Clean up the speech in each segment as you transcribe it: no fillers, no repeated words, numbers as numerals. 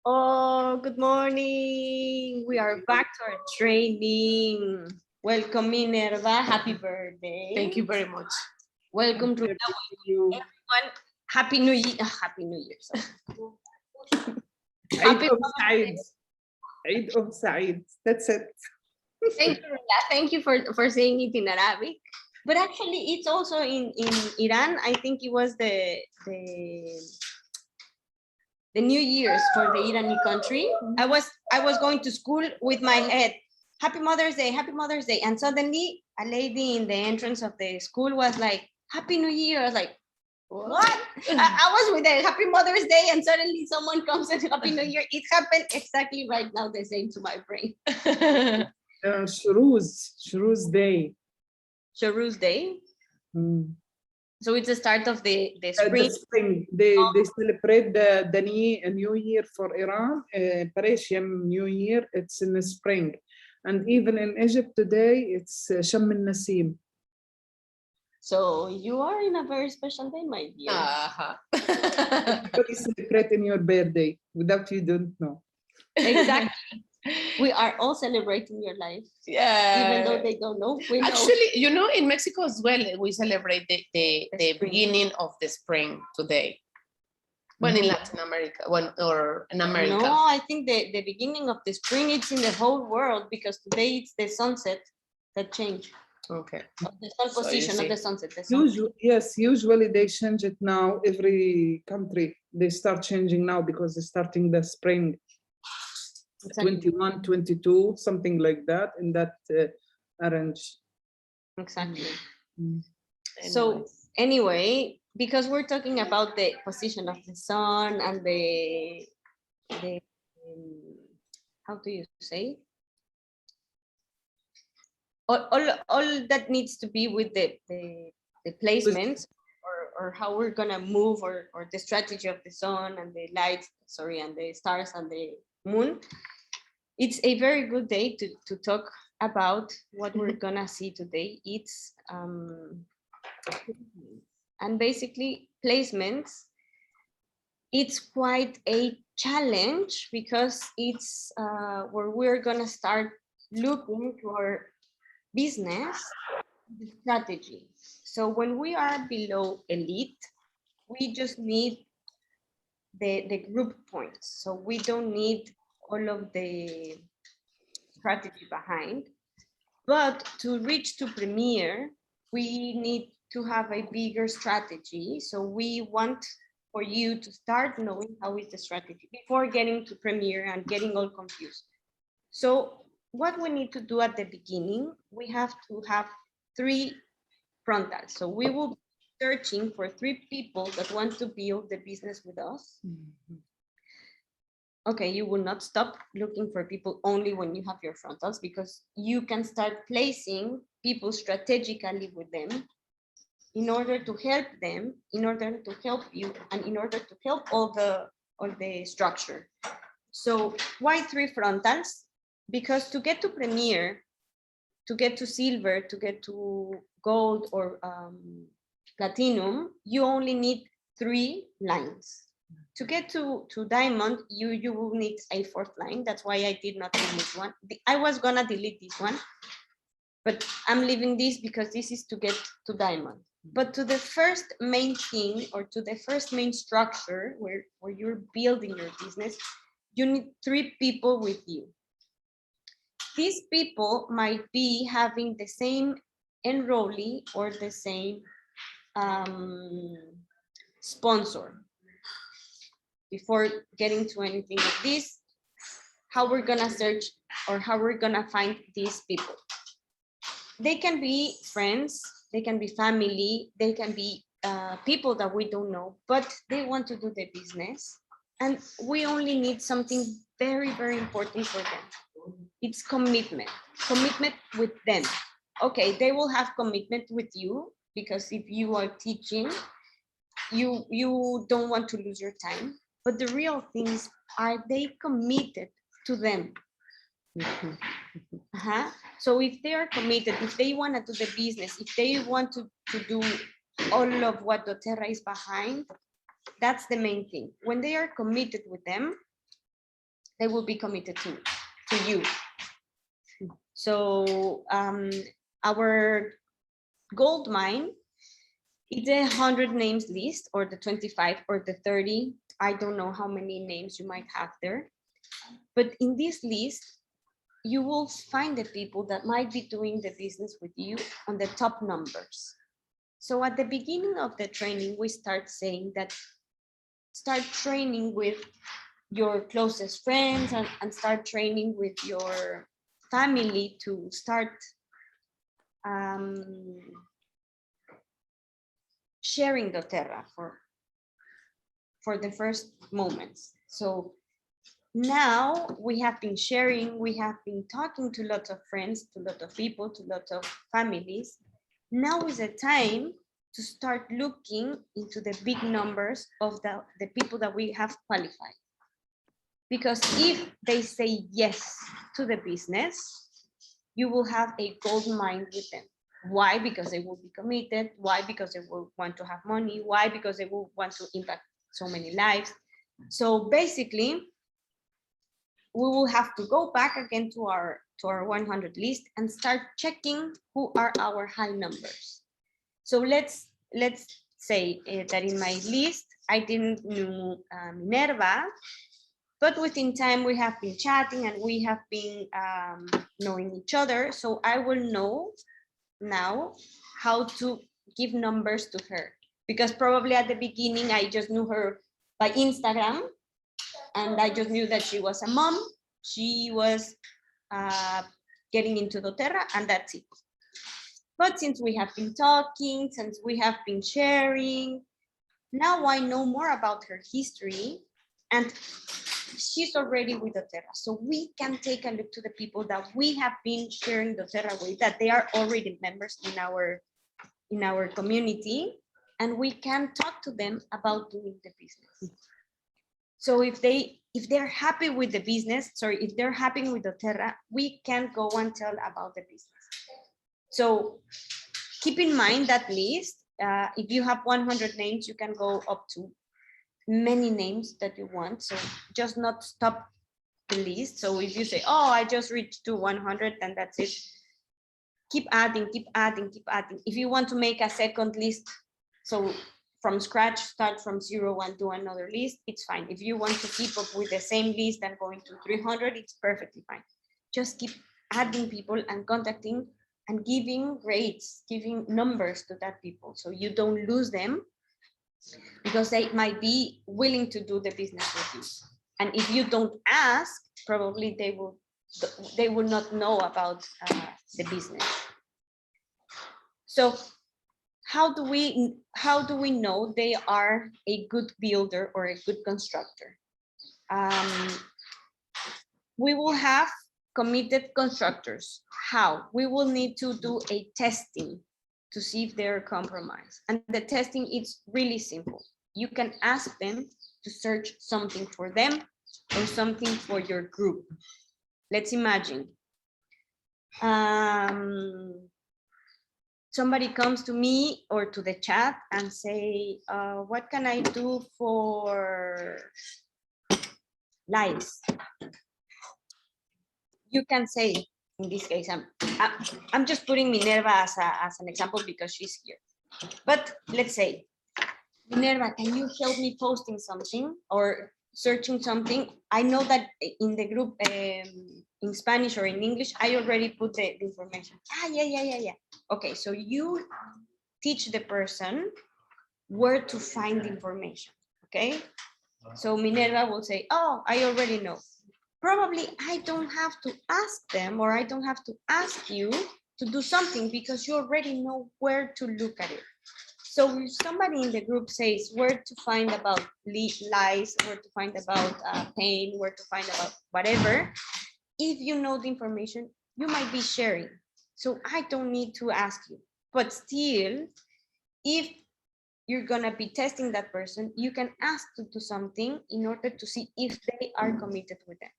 Oh, good morning. We are back to our training. Welcome, Minerva. Happy birthday. Thank you very much. Welcome to everyone. Happy New Year. Happy New Year. Eid of Said. Eid of Said. That's it. Thank you, Rila. Thank you for saying it in Arabic. But actually, it's also in Iran. I think it was the New Year's for the Irani country. I was going to school with my head, Happy Mother's Day, Happy Mother's Day. And suddenly a lady in the entrance of the school was like, Happy New Year. I was like, what? I was with a Happy Mother's Day and suddenly someone comes and Happy New Year. It happened exactly right now, the same to my brain. Shuruz Day. Shuruz Day. So it's the start of the spring. The spring. They celebrate the New Year for Iran, Persian New Year. It's in the spring, and even in Egypt today, it's Sham al-Nasim. So you are in a very special day, my dear. Everybody celebrating your birthday. Without you, don't know. Exactly. We are all celebrating your life. Yeah. Even though they don't know. We know. Actually, in Mexico as well, we celebrate the beginning of the spring today. When in Latin America, or in America. No, I think the beginning of the spring, it's in the whole world because today it's the sunset that changed. Okay. The sun position of the sunset. Usually they change it now. Every country, they start changing now because they're starting the spring. Exactly. 21, 22, something like that in that arrange. Exactly. So anyway, because we're talking about the position of the sun and the how do you say? All that needs to be with the placements or how we're gonna move or the strategy of the sun and the lights, and the stars and the moon. It's a very good day to talk about what we're gonna see today. It's and basically placements. It's quite a challenge because it's where we're gonna start looking to our business strategy. So when we are below elite, we just need the group points. So we don't need all of the strategy behind. But to reach to Premier, we need to have a bigger strategy. So we want for you to start knowing how is the strategy before getting to Premier and getting all confused. So what we need to do at the beginning, we have to have 3 frontals. So we will be searching for 3 people that want to build the business with us. Okay, you will not stop looking for people only when you have your frontals because you can start placing people strategically with them in order to help them, in order to help you, and in order to help all the structure. So why 3 frontals? Because to get to Premier, to get to silver, to get to gold or platinum, you only need 3 lines. To get to diamond, you will need a 4th line. That's why I did not delete one. I was gonna delete this one, but I'm leaving this because this is to get to diamond. But to the first main thing or to the first main structure where you're building your business, you need 3 people with you. These people might be having the same enrollee or the same sponsor. Before getting to anything of this, how we're gonna search or how we're gonna find these people. They can be friends, they can be family, they can be people that we don't know, but they want to do the business. And we only need something very, very important for them. It's commitment with them. Okay, they will have commitment with you because if you are teaching, you don't want to lose your time. But the real thing is, are they committed to them? So if they are committed, if they want to do the business, if they want to do all of what doTERRA is behind, that's the main thing. When they are committed with them, they will be committed to you. So our gold mine, it's a 100 names list, or the 25 or the 30. I don't know how many names you might have there. But in this list, you will find the people that might be doing the business with you on the top numbers. So at the beginning of the training, we start saying that start training with your closest friends and start training with your family to start sharing doTERRA for the first moments. So now we have been sharing, we have been talking to lots of friends, to a lot of people, to lots of families. Now is the time to start looking into the big numbers of the people that we have qualified. Because if they say yes to the business, you will have a gold mine with them. Why? Because they will be committed. Why? Because they will want to have money. Why? Because they will want to impact so many lives. So basically, we will have to go back again to our 100 list and start checking who are our high numbers. So let's say that in my list, I didn't know Minerva, but within time we have been chatting and we have been knowing each other. So I will know now how to give numbers to her, because probably at the beginning I just knew her by Instagram, and I just knew that she was a mom, she was getting into doTERRA, and that's it. But since we have been talking, since we have been sharing, now I know more about her history, and she's already with doTERRA. So we can take a look to the people that we have been sharing doTERRA with, that they are already members in our community, and we can talk to them about doing the business. So if they're happy with the business, if they're happy with doTERRA, we can go and tell about the business. So keep in mind that list. If you have 100 names, you can go up to many names that you want. So just not stop the list. So if you say, oh, I just reached to 100, then that's it. Keep adding, keep adding, keep adding. If you want to make a second list, so from scratch, start from 0 and do another list, it's fine. If you want to keep up with the same list and going to 300, it's perfectly fine. Just keep adding people and contacting and giving grades, giving numbers to that people, so you don't lose them, because they might be willing to do the business with you. And if you don't ask, probably they will not know about the business. So how do we know they are a good builder or a good constructor? We will have committed constructors. How? We will need to do a testing to see if they're compromised. And the testing is really simple. You can ask them to search something for them or something for your group. Let's imagine somebody comes to me or to the chat and say, what can I do for lives? You can say, in this case, I'm just putting Minerva as an example because she's here. But let's say, Minerva, can you help me posting something or searching something? I know that in the group in Spanish or in English, I already put the information. Yeah. Okay, so you teach the person where to find the information, okay? So Minerva will say, oh, I already know. Probably I don't have to ask them, or I don't have to ask you to do something, because you already know where to look at it. So if somebody in the group says where to find about lies, where to find about pain, where to find about whatever, if you know the information, you might be sharing. So I don't need to ask you. But still, if you're gonna be testing that person, you can ask to do something in order to see if they are committed with them.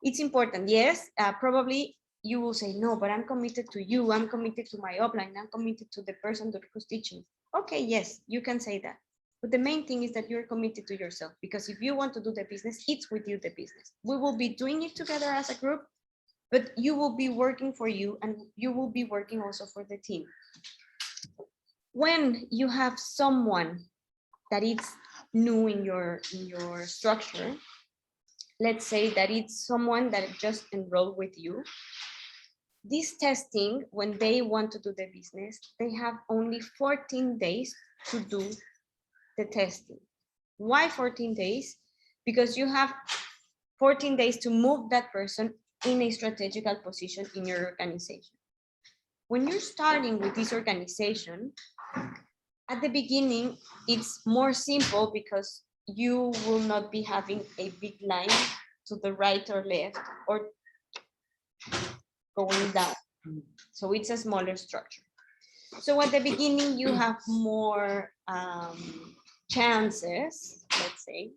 It's important, yes, probably you will say, no, but I'm committed to you, I'm committed to my upline, I'm committed to the person who's teaching. Okay, yes, you can say that. But the main thing is that you're committed to yourself, because if you want to do the business, it's with you, the business. We will be doing it together as a group, but you will be working for you and you will be working also for the team. When you have someone that is new in your structure, let's say that it's someone that just enrolled with you, this testing, when they want to do the business, they have only 14 days to do the testing. Why 14 days? Because you have 14 days to move that person in a strategical position in your organization. When you're starting with this organization, at the beginning, it's more simple because you will not be having a big line to the right or left or going down. So it's a smaller structure. So at the beginning, you have more chances, let's say,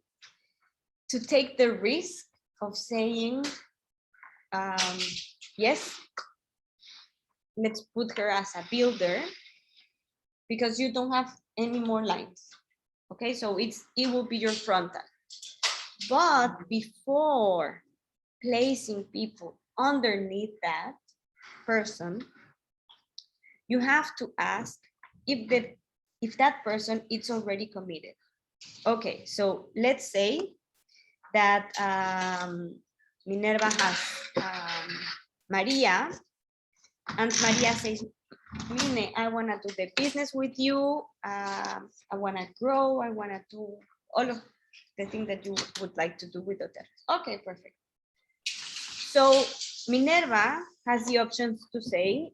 to take the risk of saying, yes, let's put her as a builder, because you don't have any more lines. Okay, so it will be your frontal. But before placing people underneath that person, you have to ask if that person is already committed. Okay, so let's say that Minerva has Maria, and Maria says, Mine, I want to do the business with you. I want to grow. I want to do all of the things that you would like to do with Otera. Okay, perfect. So Minerva has the options to say,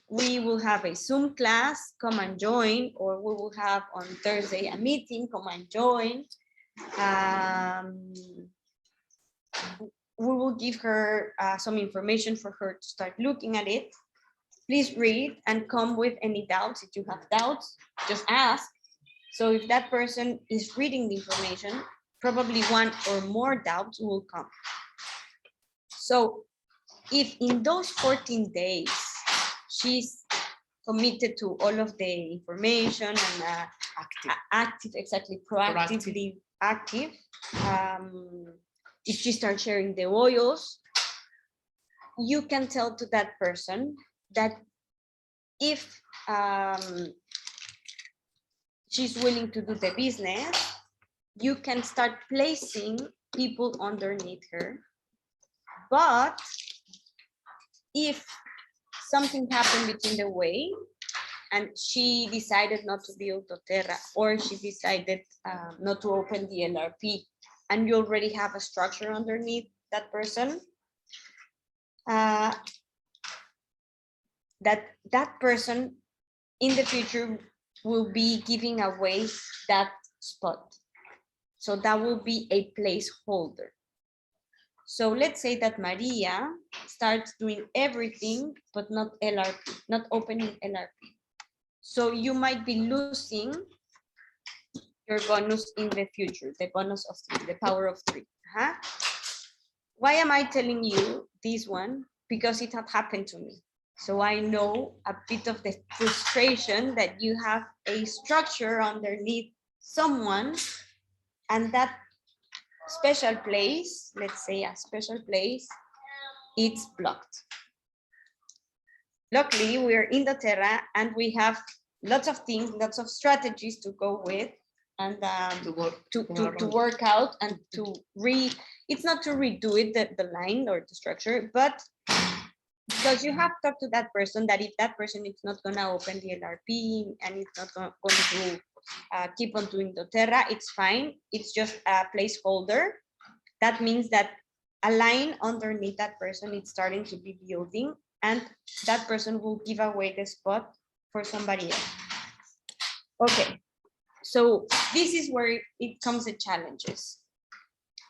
we will have a Zoom class, come and join, or we will have on Thursday a meeting, come and join. We will give her some information for her to start looking at it. Please read and come with any doubts. If you have doubts, just ask. So if that person is reading the information, probably one or more doubts will come. So if in those 14 days, she's committed to all of the information and active, exactly, proactively active. If she starts sharing the oils, you can tell to that person that if she's willing to do the business, you can start placing people underneath her. But if something happened between the way and she decided not to build doTERRA, or she decided not to open the LRP, and you already have a structure underneath that person, that person in the future will be giving away that spot. So that will be a placeholder. So let's say that Maria starts doing everything, but not LRP, not opening LRP. So you might be losing your bonus in the future, the bonus of 3, the power of 3. Why am I telling you this one? Because it had happened to me. So I know a bit of the frustration that you have a structure underneath someone, and that special place, let's say a special place, it's blocked. Luckily, we're in doTERRA and we have lots of things, lots of strategies to go with, and to work out and to it's not to redo it, the line or the structure, but because you have talked to that person, that if that person is not going to open the LRP and it's not going to keep on doing doTERRA, it's fine. It's just a placeholder. That means that a line underneath that person is starting to be building, and that person will give away the spot for somebody else. Okay, so this is where it comes the challenges.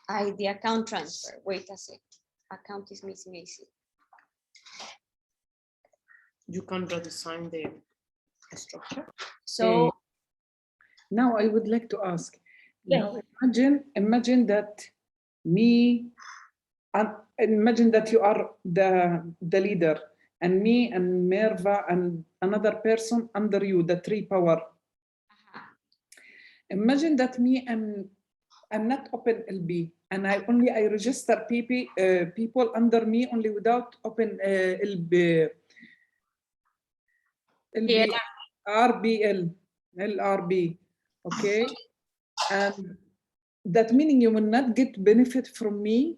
The account transfer. Wait a sec. Account is missing a C. You can redesign the structure. So now I would like to ask. Yeah. Now imagine that imagine that you are the leader, and me and Merva and another person under you, the 3 power. Imagine that me, I'm not open LB, and I register people under me only without open LB, Yeah. RBL, LRB, okay? And that meaning you will not get benefit from me,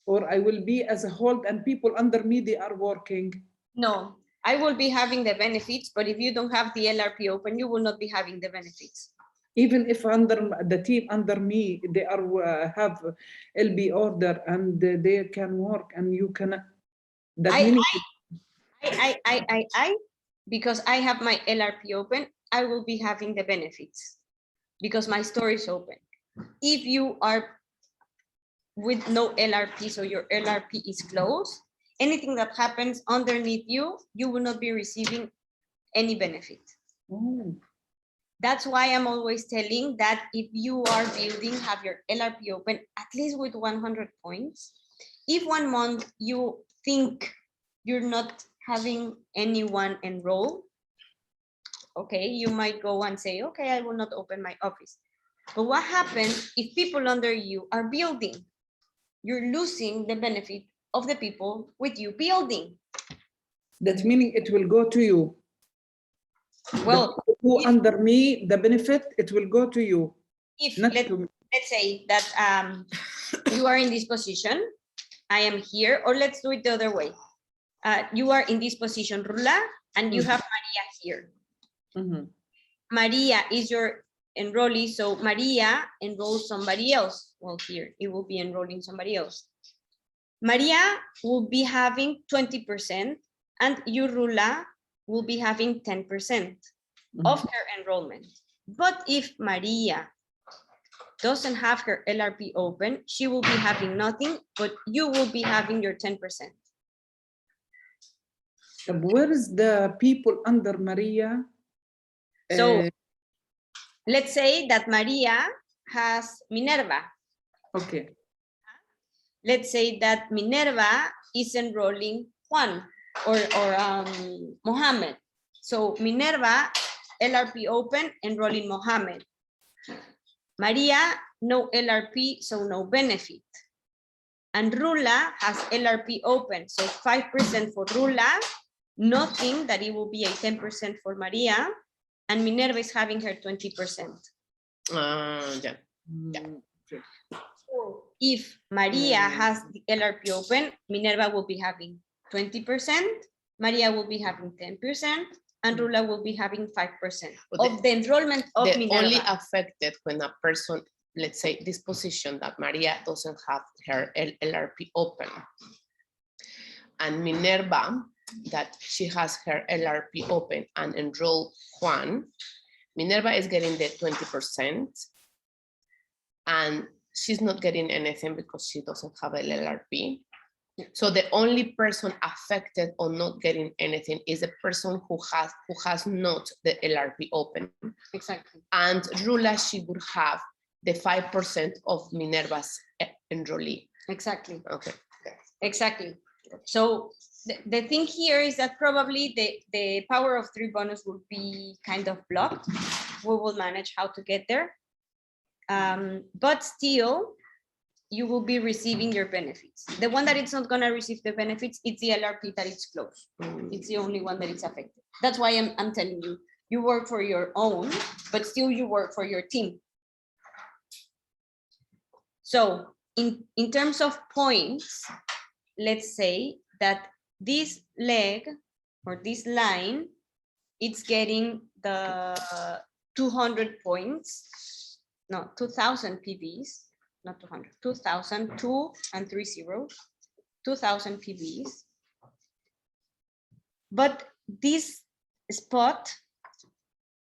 or I will be as a hold and people under me, they are working. No, I will be having the benefits, but if you don't have the LRP open, you will not be having the benefits. Even if under the team under me, they are have LB order and they can work and you cannot. That meaning Because I have my LRP open, I will be having the benefits because my store is open. If you are with no LRP, so your LRP is closed, anything that happens underneath you, you will not be receiving any benefit. oh, That's why I'm always telling that if you are building, have your LRP open at least with 100 points. If 1 month you think you're not having anyone enroll, okay, you might go and say, okay, I will not open my office. But what happens if people under you are building? You're losing the benefit of the people with you building. that meaning it will go to you. Well, The people who under me, the benefit, it will go to you. if Not to me. let's say that you are in this position, I am here, or let's do it the other way. You are in this position, Rula, and you have Maria here. Mhm. Maria is your enrollee, so Maria enrolls somebody else. Well, here, it will be enrolling somebody else. Maria will be having 20%, and you, Rula, will be having 10% of her enrollment. But if Maria doesn't have her LRP open, she will be having nothing, but you will be having your 10%. Where is the people under Maria? So let's say that Maria has Minerva. Okay. Let's say that Minerva is enrolling Juan or Mohammed. So Minerva, LRP open, enrolling Mohammed. Maria, no LRP, so no benefit. And Rula has LRP open, so 5% for Rula, nothing that it will be a 10% for Maria, and Minerva is having her 20%. Yeah. Okay. If Maria has the LRP open, Minerva will be having 20%, Maria will be having 10%, and Rula will be having 5% of the enrollment of They're Minerva. only affected when a person, let's say this position that Maria doesn't have her LRP open. And Minerva, that she has her LRP open and enroll Juan, Minerva is getting the 20%. And she's not getting anything because she doesn't have an LRP. So the only person affected or not getting anything is the person who has not the LRP open. Exactly. And Rula, she would have the 5% of Minerva's enrollee. Exactly. Okay. Exactly. So the thing here is that probably the power of 3 bonus will be kind of blocked. We will manage how to get there. But still, you will be receiving your benefits. The one that it's not going to receive the benefits, it's the LRP that it's closed. It's the only one that is affected. That's why I'm telling you, you work for your own, but still you work for your team. So in terms of points, let's say that this leg or this line, it's getting the 200 points, no, 2000 PVs, not 200, 2000, 2 and 3 zeros, 2000 PVs. But this spot,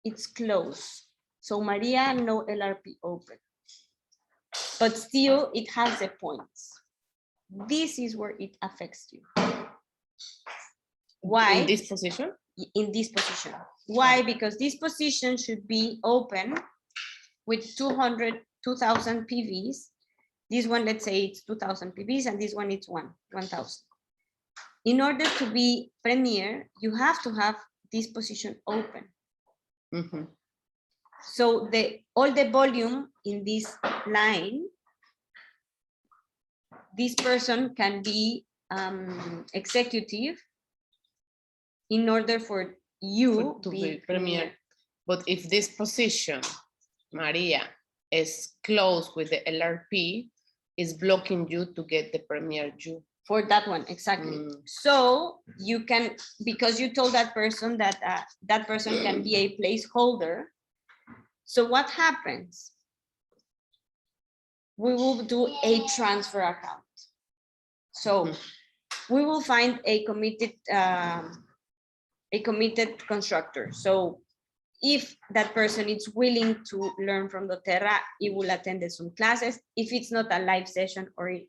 it's closed. So Maria, no LRP open. But still, it has the points. This is where it affects you. Why? In this position? In this position. Why? Because this position should be open with 200, 2000 PVs. This one, let's say it's 2000 PVs, and this one it's 1000. In order to be premier, you have to have this position open. Mm-hmm. So all the volume in this line, this person can be executive in order for you to be premier. But if this position, Maria, is close with the LRP, is blocking you to get the premier you. For that one, exactly. So you can, because you told that person that that person can be a placeholder. So what happens? We will do a transfer account. So we will find a committed constructor. So if that person is willing to learn from doTERRA, it will attend the Zoom classes. If it's not a live session or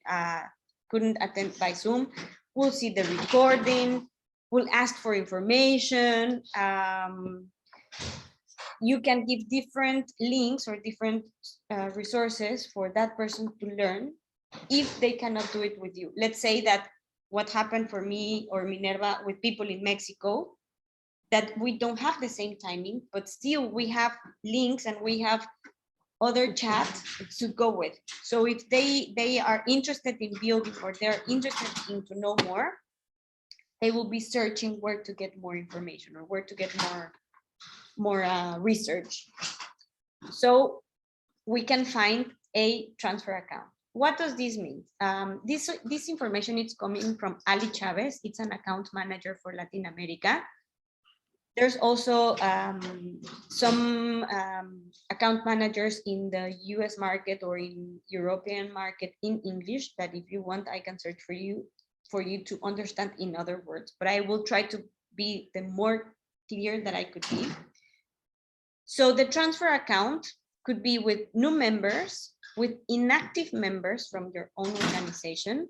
couldn't attend by Zoom, we'll see the recording, we'll ask for information. You can give different links or different resources for that person to learn if they cannot do it with you. Let's say that what happened for me or Minerva with people in Mexico, that we don't have the same timing, but still we have links and we have other chats to go with. So if they are interested in building or they're interested in to know more, they will be searching where to get more information or where to get more research. So we can find a transfer account. What does this mean? This information is coming from Ali Chavez. It's an account manager for Latin America. There's also some account managers in the US market or in European market in English that if you want, I can search for you to understand in other words, but I will try to be the more clear that I could be. So the transfer account could be with new members, with inactive members from your own organization,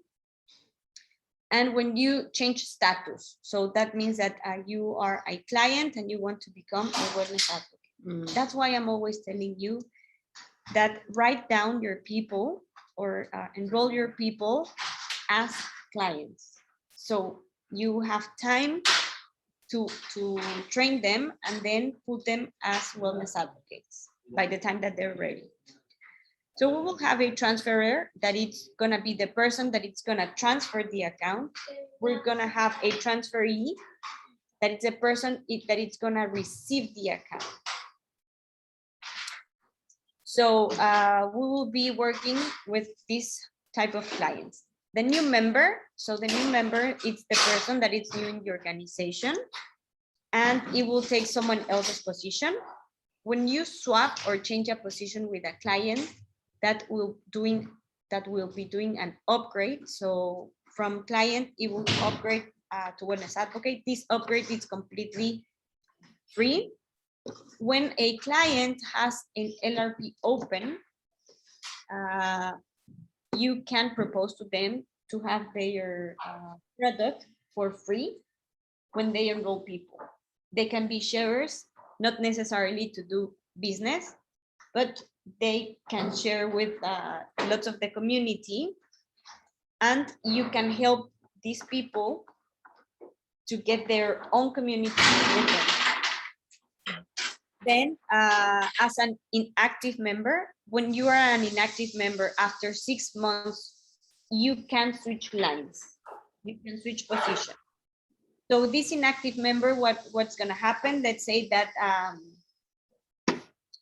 and when you change status. So that means that you are a client and you want to become a wellness advocate. That's why I'm always telling you that write down your people or enroll your people as clients. So you have time to train them and then put them as wellness advocates by the time that they're ready. So we will have a transferer that it's gonna be the person that it's gonna transfer the account. We're gonna have a transferee that it's a person that it's gonna receive the account. So we will be working with this type of clients. The new member, so the new member, it's the person that is new in the organization and it will take someone else's position. When you swap or change a position with a client, that will be doing an upgrade. So from client, it will upgrade to wellness advocate. This upgrade is completely free. When a client has an LRP open, you can propose to them to have their product for free when they enroll people. They can be sharers, not necessarily to do business, but they can share with lots of the community, and you can help these people to get their own community with them. Then as an inactive member, when you are an inactive member after 6 months, you can switch lines, you can switch position. So this inactive member, what's gonna happen? Let's say that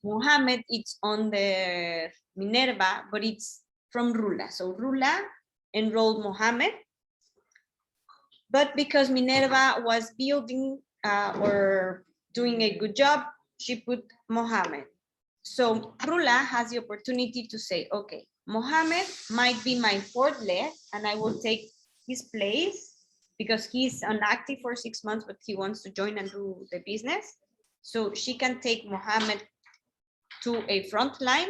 Mohammed, it's on the Minerva, but it's from Rula. So Rula enrolled Mohammed, but because Minerva was building or doing a good job, she put Mohammed. So Rula has the opportunity to say, okay, Mohammed might be my fourth leg and I will take his place because he's inactive for 6 months, but he wants to join and do the business. So she can take Mohammed to a front line.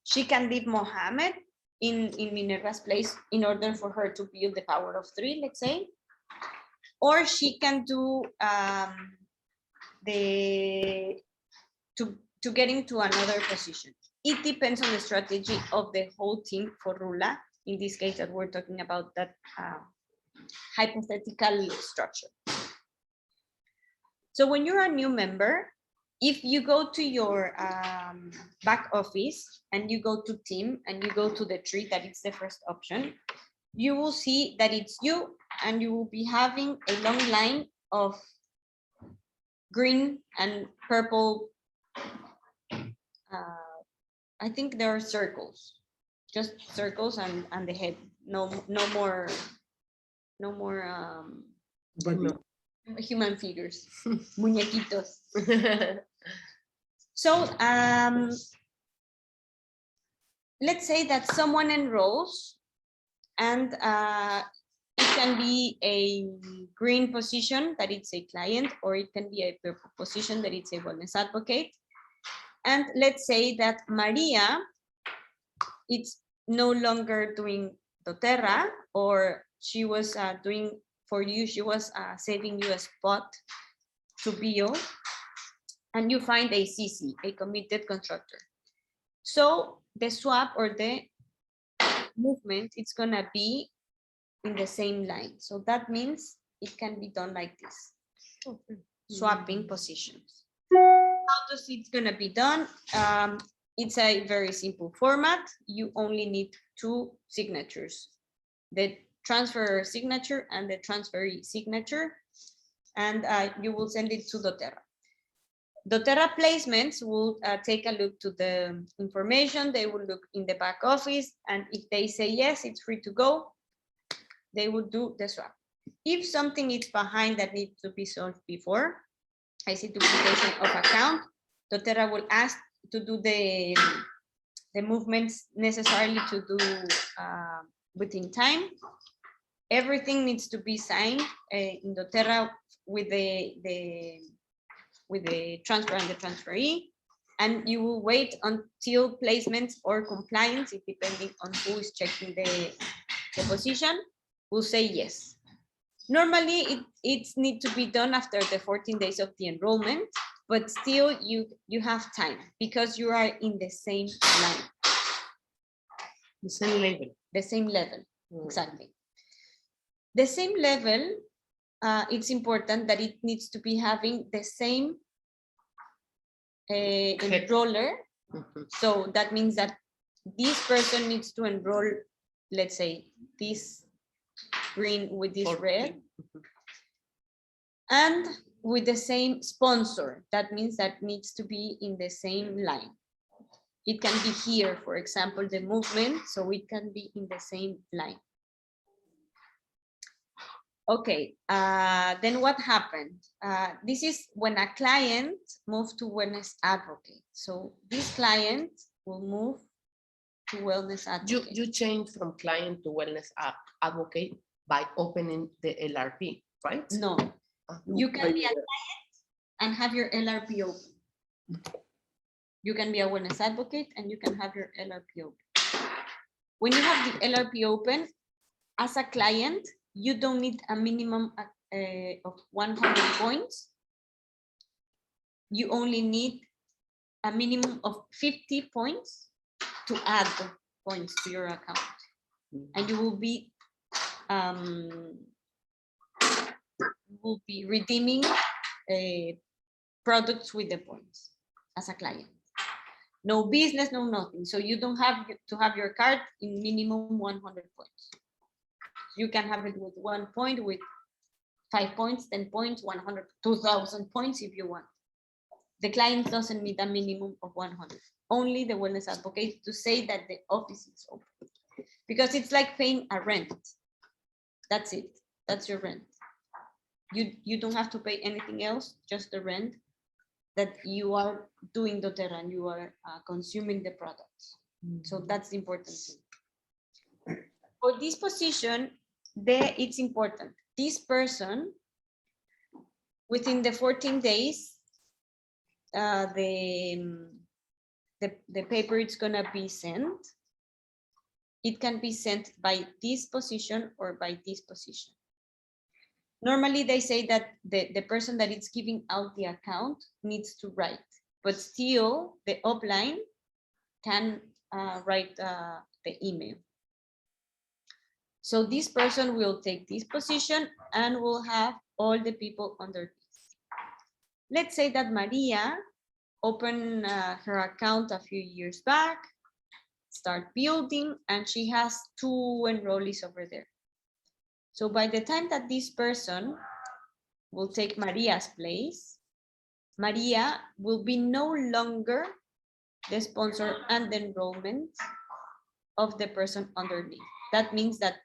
She can leave Mohammed in Minerva's place in order for her to build the power of 3, let's say. Or she can do to get into another position. It depends on the strategy of the whole team for Rula, in this case that we're talking about that hypothetical structure. So when you're a new member, if you go to your back office and you go to team and you go to the tree, that is the first option, you will see that it's you, and you will be having a long line of green and purple. I think there are circles, just circles and the head. No more But human figures, muñequitos. So let's say that someone enrolls, and it can be a green position that it's a client, or it can be a purple position that it's a wellness advocate. And let's say that Maria, it's no longer doing doTERRA, or she was doing for you, she was saving you a spot to bio, and you find a CC, a committed constructor. So the swap or the movement, it's gonna be in the same line. So that means it can be done like this, swapping positions. How does it gonna be done? It's a very simple format. You only need 2 signatures, the transfer signature and the transferee signature, and you will send it to doTERRA. doTERRA placements will take a look to the information. They will look in the back office, and if they say yes, it's free to go, they will do the swap. If something is behind that needs to be solved before, I see duplication of account, doTERRA will ask to do the movements necessarily to do within time. Everything needs to be signed in doTERRA with the transfer and the transferee, and you will wait until placements or compliance, if depending on who is checking the position, will say yes. Normally, it needs to be done after the 14 days of the enrollment, but still you have time because you are in the same line. The same level. The same level, exactly. The same level, it's important that it needs to be having the same enroller. So that means that this person needs to enroll, let's say, this green with this red, and with the same sponsor. That means that needs to be in the same line. It can be here, for example, the movement, so it can be in the same line. Okay, then what happened? This is when a client moved to wellness advocate. So this client will move to wellness advocate. You change from client to wellness advocate by opening the LRP, right? No, you can be a client and have your LRP open. You can be a wellness advocate and you can have your LRP open. When you have the LRP open, as a client, you don't need a minimum of 100 points. You only need a minimum of 50 points to add points to your account. And you will be redeeming products with the points as a client. No business, no nothing. So you don't have to have your card in minimum 100 points. You can have it with 1 point, with 5 points, 10 points, 100, 2,000 points if you want. The client doesn't need a minimum of 100. Only the wellness advocate to say that the office is open. Because it's like paying a rent. That's it. That's your rent. You don't have to pay anything else, just the rent that you are doing doTERRA and you are consuming the products. So that's the important thing. For this position, it's important. This person, within the 14 days, the paper is gonna be sent. It can be sent by this position or by this position. Normally they say that the person that is giving out the account needs to write, but still the upline can write the email. So this person will take this position and will have all the people under this. Let's say that Maria opened her account a few years back, start building, and she has 2 enrollees over there. So by the time that this person will take Maria's place, Maria will be no longer the sponsor and the enrollment of the person underneath. That means that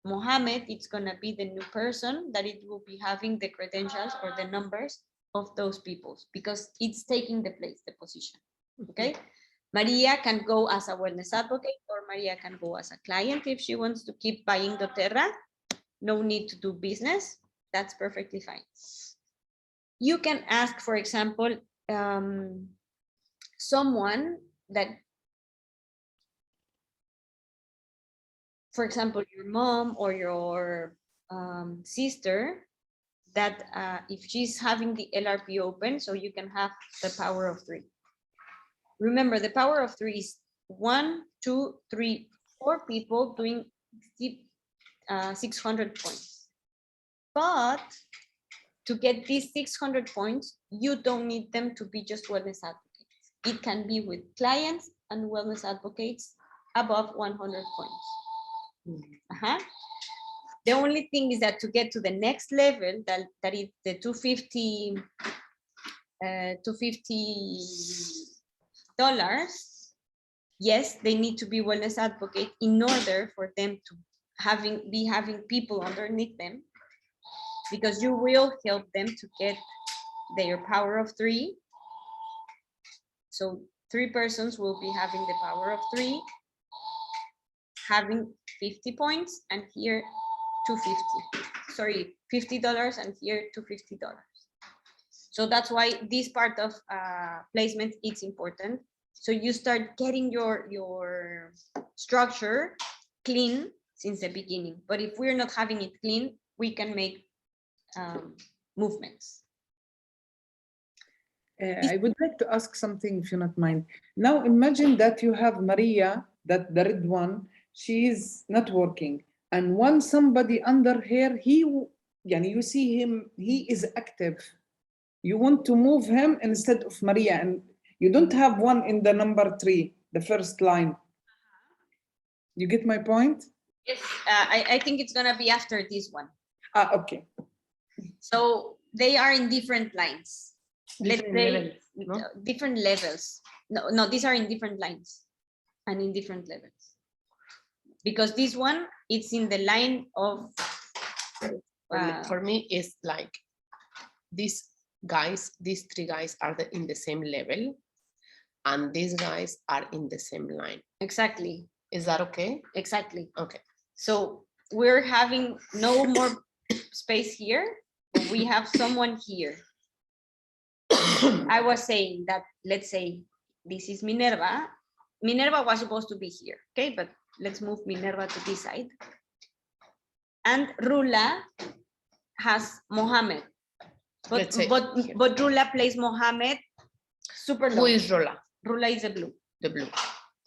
Mohammed, it's gonna be the new person that it will be having the credentials or the numbers of those people because it's taking the place, the position, okay? Maria can go as a wellness advocate or Maria can go as a client if she wants to keep buying doTERRA. No need to do business, that's perfectly fine. You can ask, for example, someone that, for example, your mom or your sister, that if she's having the LRP open, so you can have the power of 3. Remember, the power of 3 is 1, 2, 3, 4 people doing 600 points. But to get these 600 points, you don't need them to be just wellness advocates. It can be with clients and wellness advocates above 100 points. The only thing is that to get to the next level, that is the 250 $250, yes, they need to be wellness advocate in order for them to be having people underneath them, because you will help them to get their power of 3. So 3 persons will be having the power of 3, having 50 points, and here $250. Sorry, $50 and here $250. So that's why this part of placement is important. So you start getting your structure clean since the beginning. But if we're not having it clean, we can make movements. I would like to ask something, if you not mind. Now imagine that you have Maria, that the red one, she is not working. And when somebody under her, you see him, he is active. You want to move him instead of Maria, and you don't have one in the number 3, the first line. You get my point? Yes, I think it's gonna be after this one. Okay. So they are in different lines. Different levels, no? Different levels. No, these are in different lines and in different levels. Because this one, it's in the line of... For me, it's like these guys, these 3 guys are in the same level, and these guys are in the same line. Exactly. Is that okay? Exactly. Okay. So we're having no more space here. We have someone here. I was saying that, let's say this is Minerva. Minerva was supposed to be here, okay? But let's move Minerva to this side. And Rula has Mohammed. But Rula plays Mohammed super low. Who is Rola? Rula is the blue. The blue.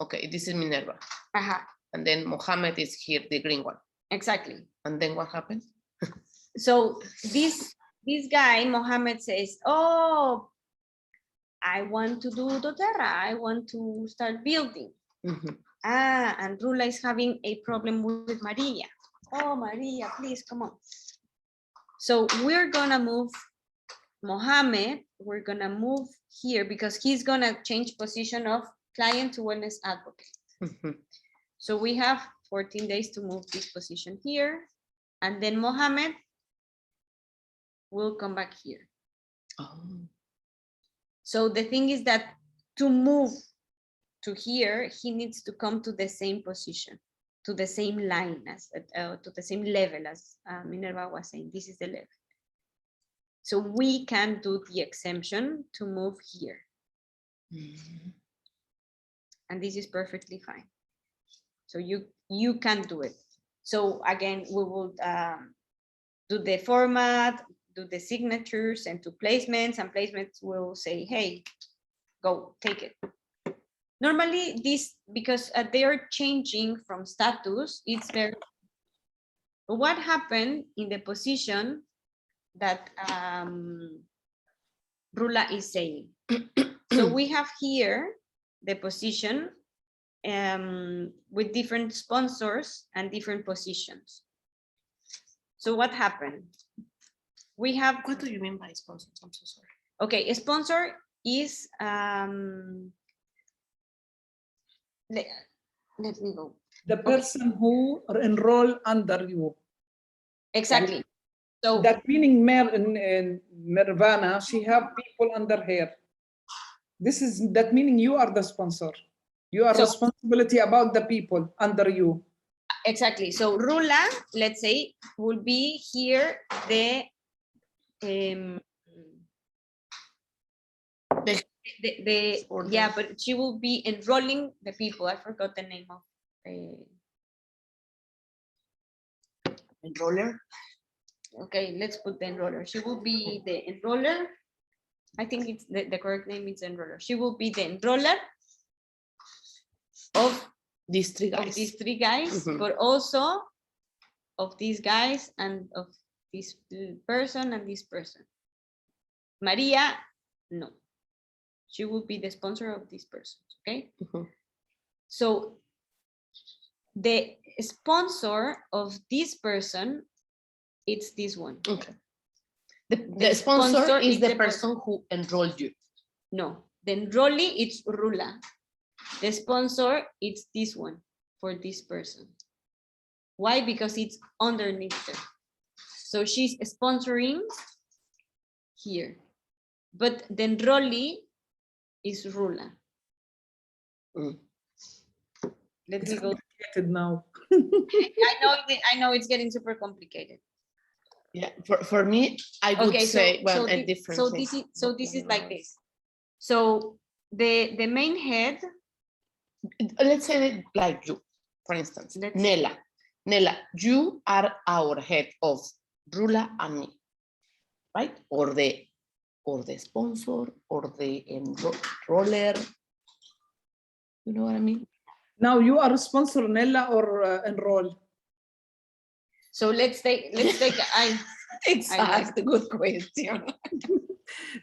Okay, this is Minerva. Ajá. And then Mohammed is here, the green one. Exactly. And then what happens? So this guy, Mohammed, says, oh, I want to do doTERRA. I want to start building. And Rula is having a problem with Maria. Oh, Maria, please, come on. So we're gonna move Mohammed. We're gonna move here because he's gonna change position of client to wellness advocate. So we have 14 days to move this position here. And then Mohammed will come back here. Oh. So the thing is that to move to here, he needs to come to the same position, to the same line, as to the same level as Minerva was saying. This is the level. So we can do the exemption to move here. And this is perfectly fine. So you can do it. So again, we will do the format, do the signatures, and to placements, and placements will say, hey, go, take it. Normally this, because they are changing from status, it's very, but what happened in the position that Rula is saying? So we have here the position with different sponsors and different positions. So what happened? We have. What do you mean by sponsors? I'm so sorry. Okay, a sponsor is let me go. The person who enroll under you. Exactly. So That meaning Nirvana, she have people under her. This is that meaning you are the sponsor. You are So- responsibility about the people under you. exactly. So Rula, let's say, will be here the Order. yeah, but she will be enrolling the people. I forgot the name of Enroller. okay, let's put the enroller. She will be the enroller. I think it's the correct name is enroller. She will be the enroller of These three guys. these three guys, Mhm. but also of these guys and of this person and this person. Maria, no. She will be the sponsor of this person, okay? Mhm. So the sponsor of this person, it's this one. Okay. The sponsor is the person who enrolled you. No, the enrollee, it's Rula. The sponsor, it's this one for this person. Why? Because it's underneath her. So she's sponsoring here. But the enrollee is Rula. Mm. Let It's me go. complicated now. I know it's getting super complicated. Yeah, for me, I would say, well, a different so thing. this is like this. So the main head, Let's say it like you, for instance, Let's- Nela. Nela, you are our head of Rula and me, right? Or the sponsor or the enroller. You know what I mean? Now you are sponsor Nella or enroll? so let's take I Exactly, good question.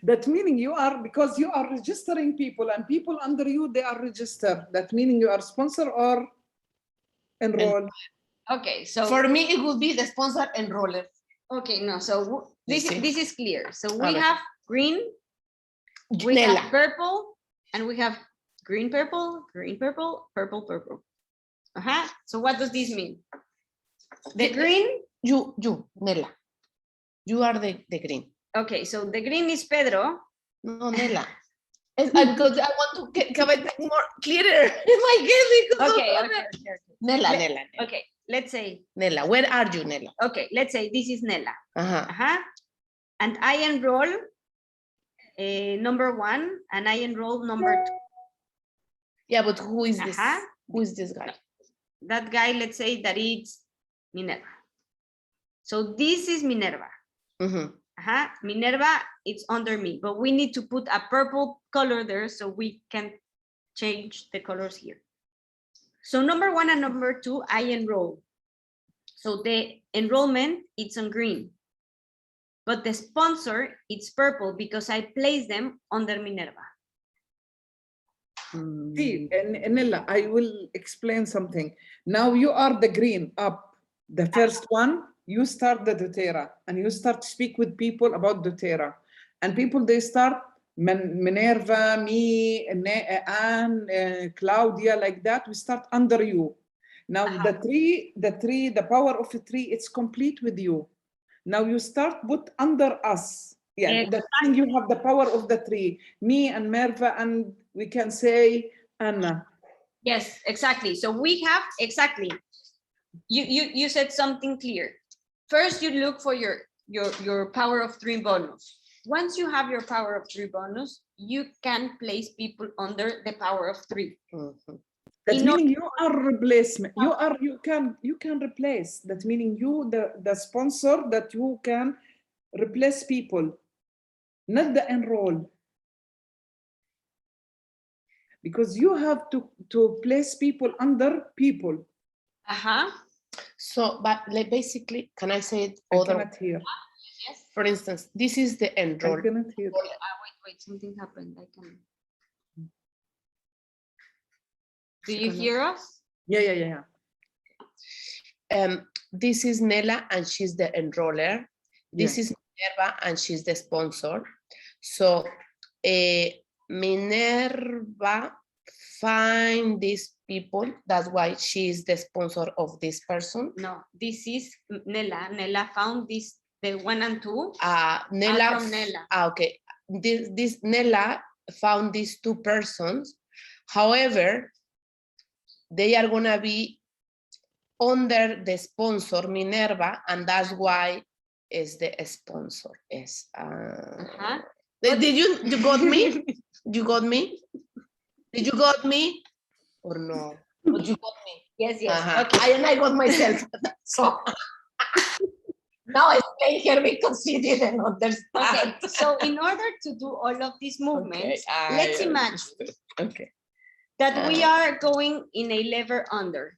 That meaning you are, because you are registering people and people under you, they are registered. That meaning you are sponsor or enroll. okay, so For me, it would be the sponsor enroller. okay, no, so this see? this is clear. So A we ver. have green, we Nela. have purple, and we have green, purple, purple, purple. So what does this mean? The green, You, Nela. You are the green. okay, so the green is Pedro. No, Nela. Because I want to get more clearer in my head. Because Okay. Nela, Let- Nela. Okay, let's say, Nela, where are you, Nela? okay, let's say this is Nela. Uh-huh. And I enroll number 1 and I enroll number 2. Yeah, but who is this? Uh-huh. Who is this guy? That guy, let's say that it's Minerva. So this is Minerva. Mhm. Minerva, it's under me, but we need to put a purple color there so we can change the colors here. So number 1 and number 2, I enroll. So the enrollment, it's on green. But the sponsor, it's purple because I place them under Minerva. See, and Nella, I will explain something. Now you are the green up. The first one, you start the doTERRA and you start to speak with people about doTERRA. And people, they start Minerva, me, Anne, Claudia, like that. We start under you. Now the power of the tree, it's complete with you. Now you start put under us. Yeah, the thing you have the power of the tree. Me and Merva, and we can say Anna. Yes, exactly. So we have exactly. You said something clear. First, you look for your power of 3 bonus. Once you have your power of 3 bonus, you can place people under the power of 3. Mhm. That meaning you are replacement. You can replace. That meaning you the sponsor that you can replace people, not the enroll. Because you have to place people under people. So, but like basically, can I say it I other? cannot hear. Yes. For instance, this is the I enroll. cannot hear. Wait, something happened. I can. Do you hear us? Yeah. This is Nela, and she's the enroller. This Yeah. is Minerva, and she's the sponsor. So Minerva find these people. That's why she is the sponsor of this person. No, this is Nela. Nela found this, the 1 and 2. Nela. From Nela. Okay. This Nela found these two persons. However, they are gonna be under the sponsor Minerva, and that's why is the sponsor. Is did you got me? You got me? Did you got me or no? But you got me. Yes, yes. Okay. I got myself. So now I stay here because she didn't understand. Okay, so in order to do all of these movements, let's imagine that we are going in a lever under.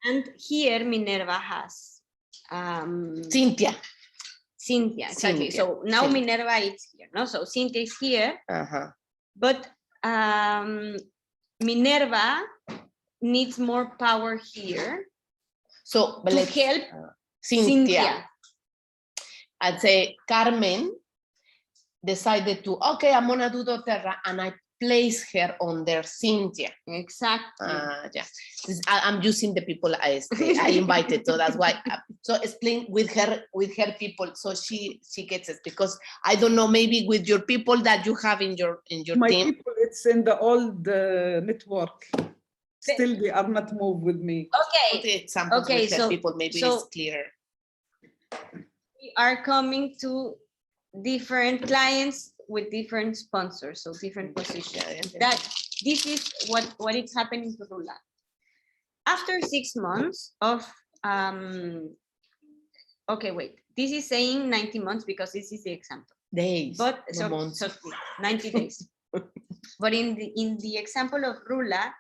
And here Minerva has Cynthia. Cynthia, exactly. Cynthia. So now Cynthia. Minerva is here, no? So Cynthia is here, but Minerva needs more power here So to help Cynthia. I'd say Carmen decided to, okay, I'm gonna do doTERRA, and I place her under Cynthia. Exactly. Yeah. I'm using the people I invited, so that's why. So explain with her people, so she gets it, because I don't know, maybe with your people that you have in your My team. people, it's in the old network. Still, they are not moved with me. Okay. Examples Okay, with her so- people, maybe so- it's clear. We are coming to different clients with different sponsors, so different positions. That this is what is happening to Rula. After 6 months of okay, wait, this is saying 90 months because this is the example, Days, but no months. so 90 days. But in the example of Rula,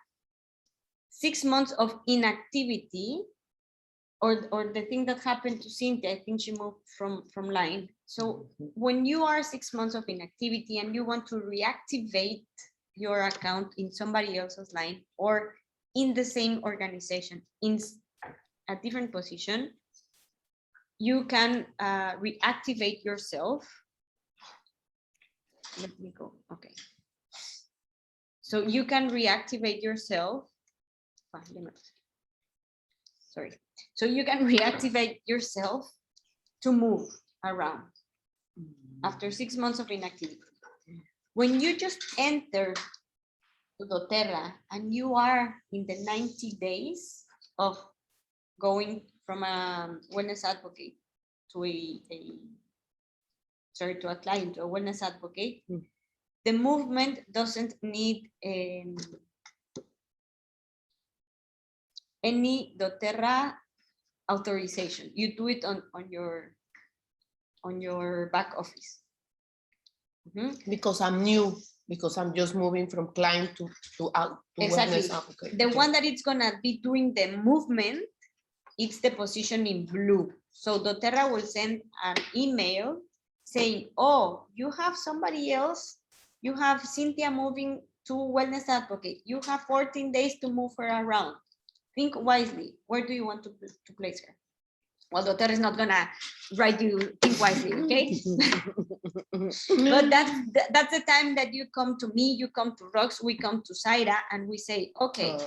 6 months of inactivity, or the thing that happened to Cynthia, I think she moved from line. So when you are 6 months of inactivity and you want to reactivate your account in somebody else's line or in the same organization in a different position, you can reactivate yourself. Let me go. Okay. So you can reactivate yourself. Sorry. So you can reactivate yourself to move around after 6 months of inactivity. When you just enter doTERRA and you are in the 90 days of going from a wellness advocate to a client or wellness advocate, the movement doesn't need any doTERRA authorization. You do it on your back office. Because I'm new, because I'm just moving from client to Exactly. wellness advocate. The one that it's gonna be doing the movement, it's the position in blue. So doTERRA will send an email saying, oh, you have somebody else, you have Cynthia moving to wellness advocate, you have 14 days to move her around. Think wisely. Where do you want to place her? Well, doTERRA is not gonna write you think wisely, okay? But that's the time that you come to me, you come to Rox, we come to Zaira, and we say, okay,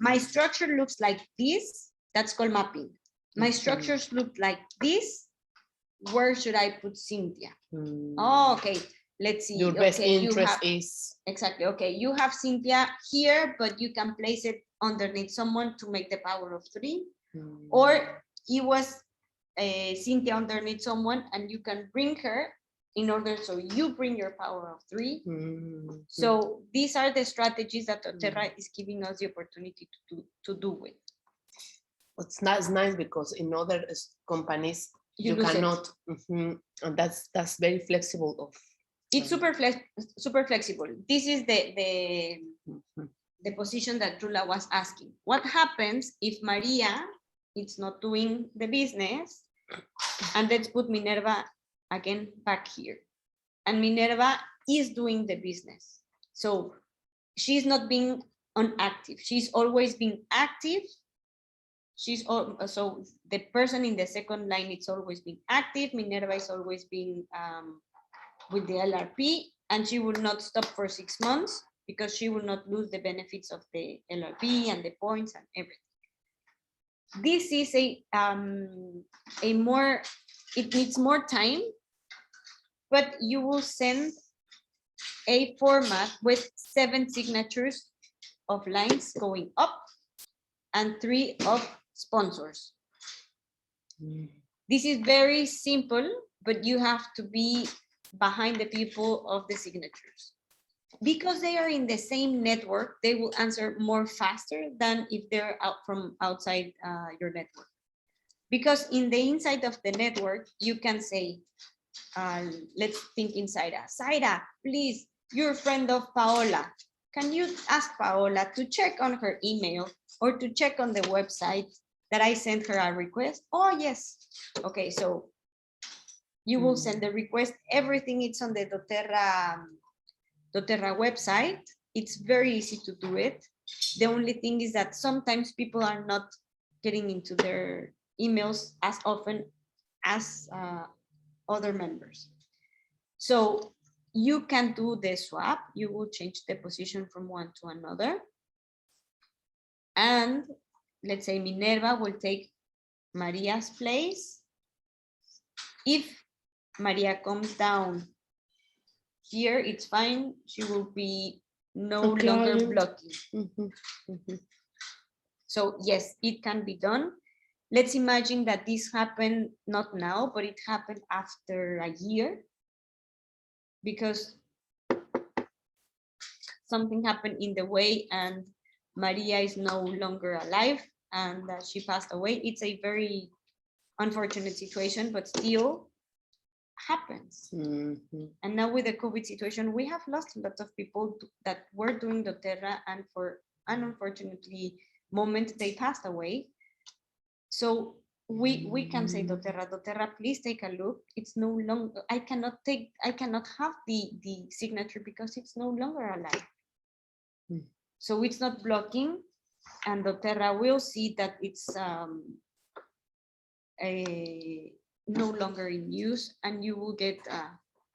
my structure looks like this. That's called mapping. My structures look like this. Where should I put Cynthia? Oh, okay. Let's see. Your best okay, interest is exactly okay. You have Cynthia here, but you can place it underneath someone to make the power of 3, or it was Cynthia underneath someone, and you can bring her in order so you bring your power of 3. So these are the strategies that doTERRA is giving us the opportunity to do with. It's nice because in other companies you lose it. cannot, and that's very flexible. It's super flexible. This is the position that Rula was asking. What happens if Maria is not doing the business? And let's put Minerva again back here. And Minerva is doing the business. So she's not being unactive. She's always been active. So the person in the second line, it's always been active. Minerva is always been with the LRP, and she will not stop for 6 months because she will not lose the benefits of the LRP and the points and everything. This is it needs more time, but you will send a format with 7 signatures of lines going up and 3 of sponsors. This is very simple, but you have to be behind the people of the signatures. Because they are in the same network, they will answer more faster than if they're out from outside your network. Because in the inside of the network, you can say, let's think inside Zaira, please, you're a friend of Paola. Can you ask Paola to check on her email or to check on the website that I sent her a request? Oh, yes. Okay, so you will send the request. Everything is on the doTERRA website. It's very easy to do it. The only thing is that sometimes people are not getting into their emails as often as other members. So you can do the swap. You will change the position from one to another. And let's say Minerva will take Maria's place. If Maria comes down here, it's fine. She will be no longer blocking. So yes, it can be done. Let's imagine that this happened not now, but it happened after a year, because something happened in the way and Maria is no longer alive and she passed away. It's a very unfortunate situation, but still happens. And now with the COVID situation, we have lost a lot of people that were doing doTERRA, and for an unfortunately moment they passed away. So we can say doTERRA, please take a look. It's no longer, I cannot have the signature because it's no longer alive. So it's not blocking, and doTERRA will see that it's no longer in use, and you will get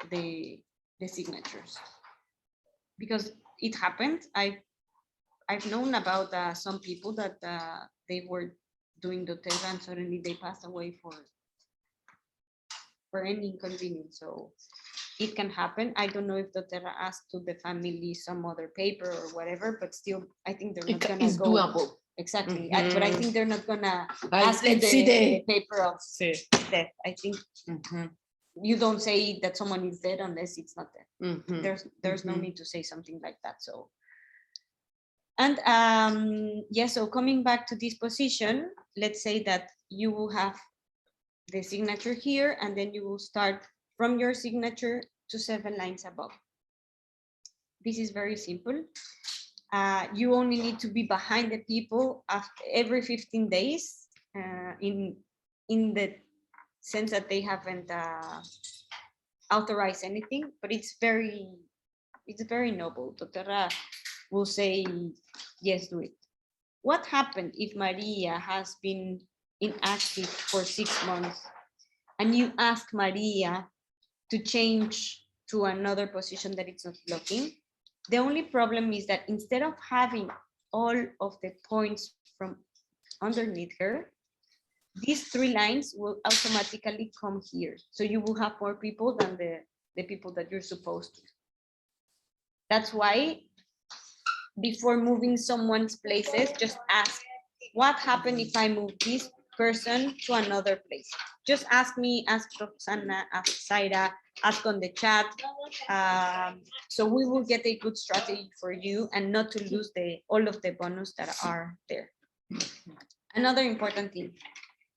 the signatures, because it happened. I've known about some people that they were doing doTERRA and suddenly they passed away for any inconvenience. So it can happen. I don't know if doTERRA asked to the family some other paper or whatever, but still, I think they're not gonna It's go. doable. Exactly, but I think they're not gonna ask Let's see the paper of Sí. death. I think you don't say that someone is dead unless it's not dead. There's no need to say something like that. So, and yeah, so coming back to this position, let's say that you will have the signature here, and then you will start from your signature to 7 lines above. This is very simple. You only need to be behind the people after every 15 days in the sense that they haven't authorized anything, but it's very noble. doTERRA will say, yes, do it. What happened if Maria has been inactive for 6 months and you ask Maria to change to another position that it's not blocking? The only problem is that instead of having all of the points from underneath her, these 3 lines will automatically come here. So you will have more people than the people that you're supposed to. That's why before moving someone's places, just ask, what happened if I move this person to another place? Just ask me, ask Roxana, ask Zaira, ask on the chat. So we will get a good strategy for you and not to lose all of the bonus that are there. Another important thing,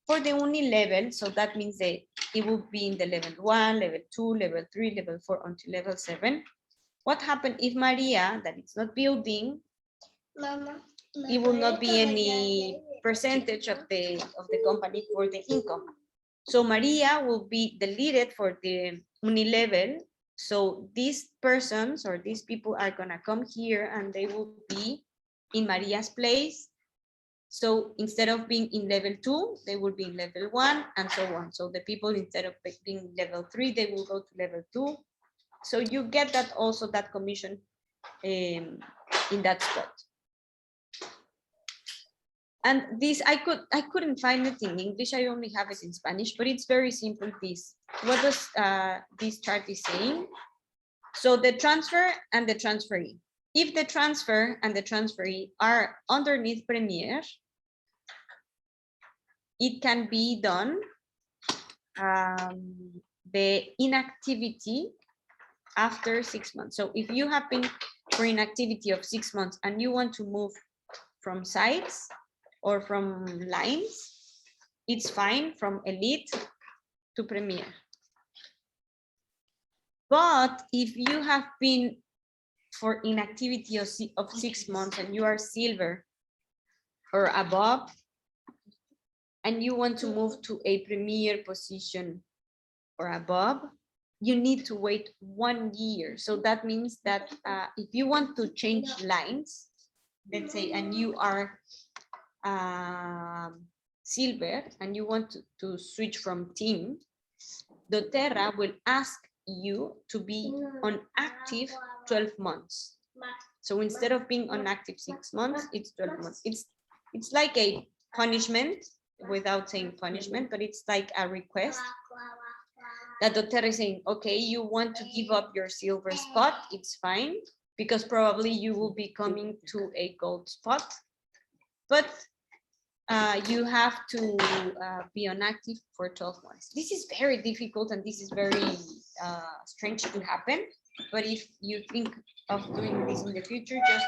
for the uni level, so that means that it will be in the level 1, level 2, level 3, level 4 until level 7. What happened if Maria, that it's not building, it will not be any percentage of the company for the income. So Maria will be deleted for the uni level. So these persons or these people are gonna come here and they will be in Maria's place. So instead of being in level 2, they will be in level 1, and so on. So the people, instead of being level 3, they will go to level 2. So you get that also, that commission in that spot. And this, I couldn't find it in English. I only have it in Spanish, but it's very simple. This, what does this chart is saying? So the transfer and the transferee. If the transfer and the transferee are underneath Premier, it can be done the inactivity after 6 months. So if you have been for inactivity of 6 months and you want to move from sites or from lines, it's fine, from elite to Premier. But if you have been for inactivity of 6 months and you are silver or above, and you want to move to a Premier position or above, you need to wait 1 year. So that means that if you want to change lines, let's say, and you are silver and you want to switch from team, doTERRA will ask you to be on active 12 months. So instead of being on active 6 months, it's 12 months. It's like a punishment, without saying punishment, but it's like a request that doTERRA is saying, okay, you want to give up your silver spot, it's fine, because probably you will be coming to a gold spot, but you have to be on active for 12 months. This is very difficult and this is very strange to happen, but if you think of doing this in the future, just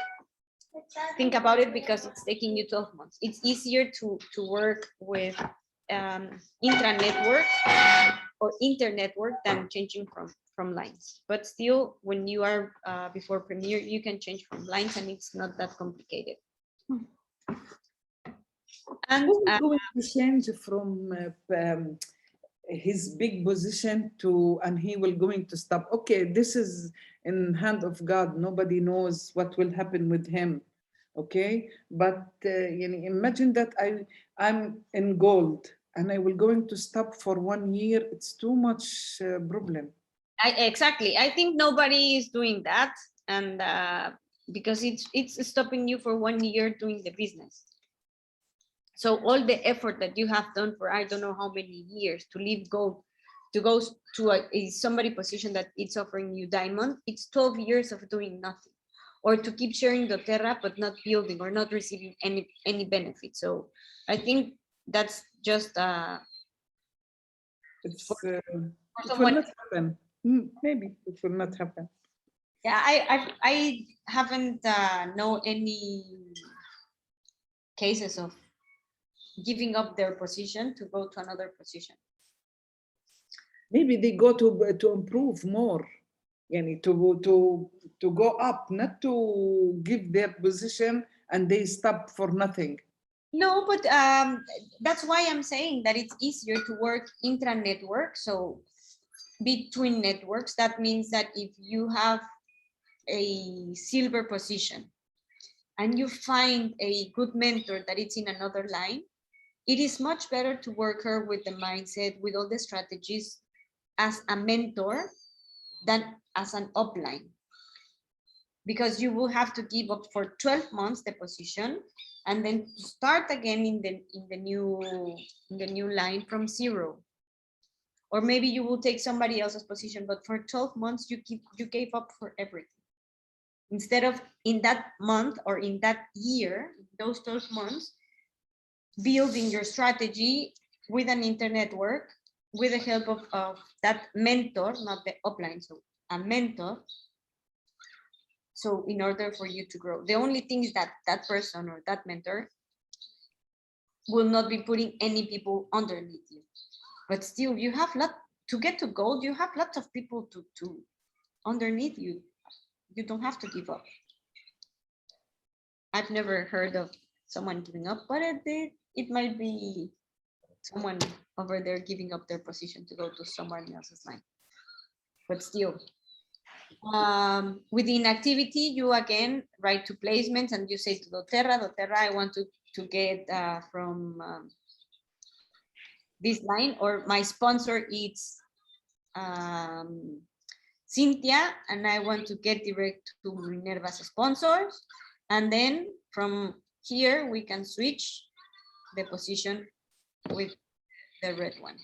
think about it, because it's taking you 12 months. It's easier to work with intra-network or inter-network than changing from lines. But still, when you are before Premier, you can change from lines and it's not that complicated. And Who's going to change from his big position to, and he will going to stop? Okay, this is in hand of God. Nobody knows what will happen with him. Okay, but imagine that I'm in gold and I will going to stop for 1 year. It's too much problem. Exactly. I think nobody is doing that, and because it's stopping you for 1 year doing the business. So all the effort that you have done for I don't know how many years to leave gold, to go to somebody position that it's offering you diamond, it's 12 years of doing nothing, or to keep sharing doTERRA but not building or not receiving any benefit. So I think that's just It will not happen. Maybe it will not happen. Yeah, I haven't know any cases of giving up their position to go to another position. Maybe they go to improve more, to go up, not to give their position and they stop for nothing. No, but that's why I'm saying that it's easier to work intra-network. So between networks, that means that if you have a silver position and you find a good mentor that it's in another line, it is much better to work her with the mindset, with all the strategies as a mentor than as an upline, because you will have to give up for 12 months the position and then start again in the new line from 0. Or maybe you will take somebody else's position, but for 12 months you gave up for everything. Instead of in that month or in that year, those 12 months, building your strategy with an inter-network, with the help of that mentor, not the upline, so a mentor. So in order for you to grow, the only thing is that that person or that mentor will not be putting any people underneath you. But still, you have to get to gold, you have lots of people to underneath you. You don't have to give up. I've never heard of someone giving up, but it might be someone over there giving up their position to go to someone else's line. But still, Within activity, you again write to placements and you say to doTERRA, I want to get from this line, or my sponsor is Cynthia, and I want to get direct to Minerva's sponsors. And then from here, we can switch the position with the red one.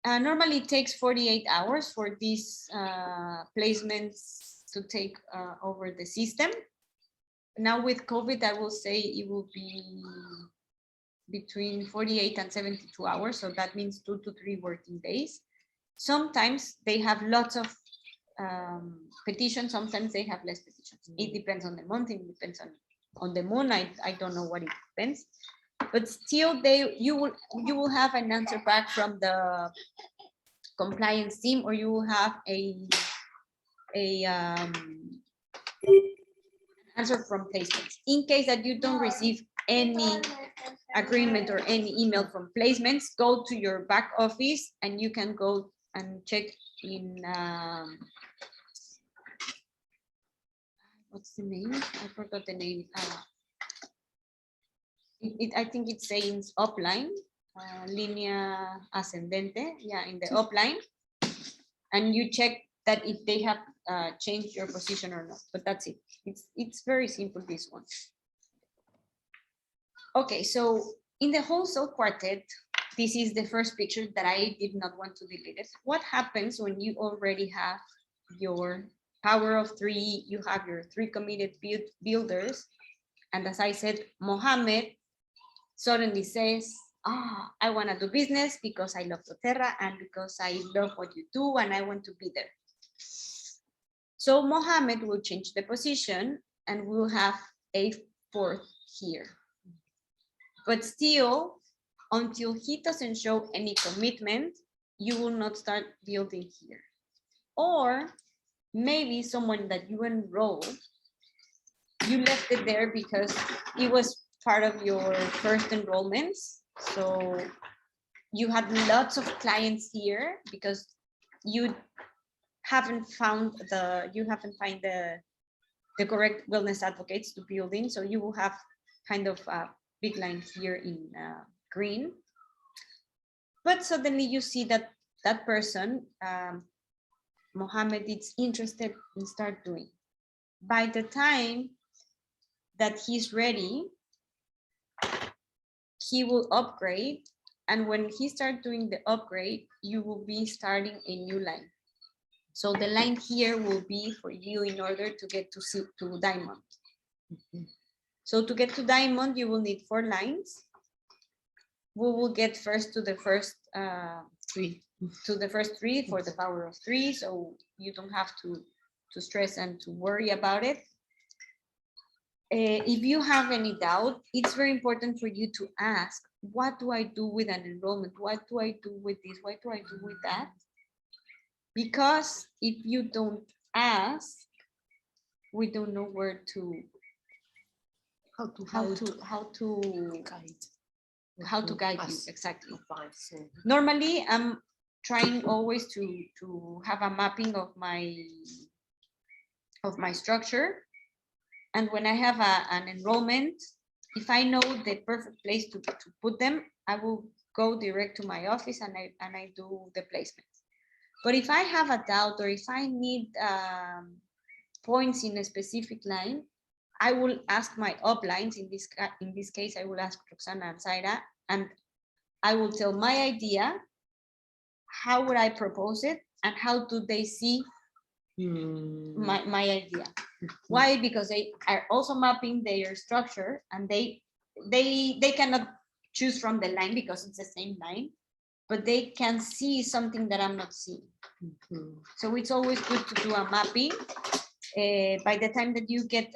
Normally it takes 48 hours for these placements to take over the system. Now with COVID, I will say it will be between 48 and 72 hours. So that means 2 to 3 working days. Sometimes they have lots of petitions. Sometimes they have less petitions. It depends on the month. It depends on the moon. I don't know what it depends. But still, you will have an answer back from the compliance team, or you will have a answer from placements. In case that you don't receive any agreement or any email from placements, go to your back office and you can go and check in what's the name? I forgot the name. I think it says upline, línea ascendente, yeah, in the upline, and you check that if they have changed your position or not. But that's it. It's very simple, this one. Okay, so in the wholesale quartet, this is the first picture that I did not want to delete it. What happens when you already have your power of 3, you have your 3 committed builders, and as I said, Mohammed suddenly says, I want to do business because I love doTERRA and because I love what you do and I want to be there. So Mohammed will change the position and we'll have a 4th here. But still, until he doesn't show any commitment, you will not start building here. Or maybe someone that you enrolled, you left it there because it was part of your first enrollments. So you had lots of clients here because you haven't found the correct wellness advocates to build in. So you will have kind of a big line here in green. But suddenly you see that that person, Mohammed, is interested in start doing. By the time that he's ready, he will upgrade. And when he starts doing the upgrade, you will be starting a new line. So the line here will be for you in order to get to diamond. So to get to diamond, you will need 4 lines. We will get first to the first 3. To the first 3 for the power of 3. So you don't have to stress and to worry about it. If you have any doubt, it's very important for you to ask, what do I do with an enrollment? What do I do with this? What do I do with that? Because if you don't ask, we don't know where to how to guide you exactly. Normally, I'm trying always to have a mapping of my structure. And when I have an enrollment, if I know the perfect place to put them, I will go direct to my office and I do the placement. But if I have a doubt or if I need points in a specific line, I will ask my uplines. In this case, I will ask Roxana and Zaira, and I will tell my idea, how would I propose it, and how do they see my idea. Why? Because they are also mapping their structure, and they cannot choose from the line because it's the same line, but they can see something that I'm not seeing. So it's always good to do a mapping. By the time that you get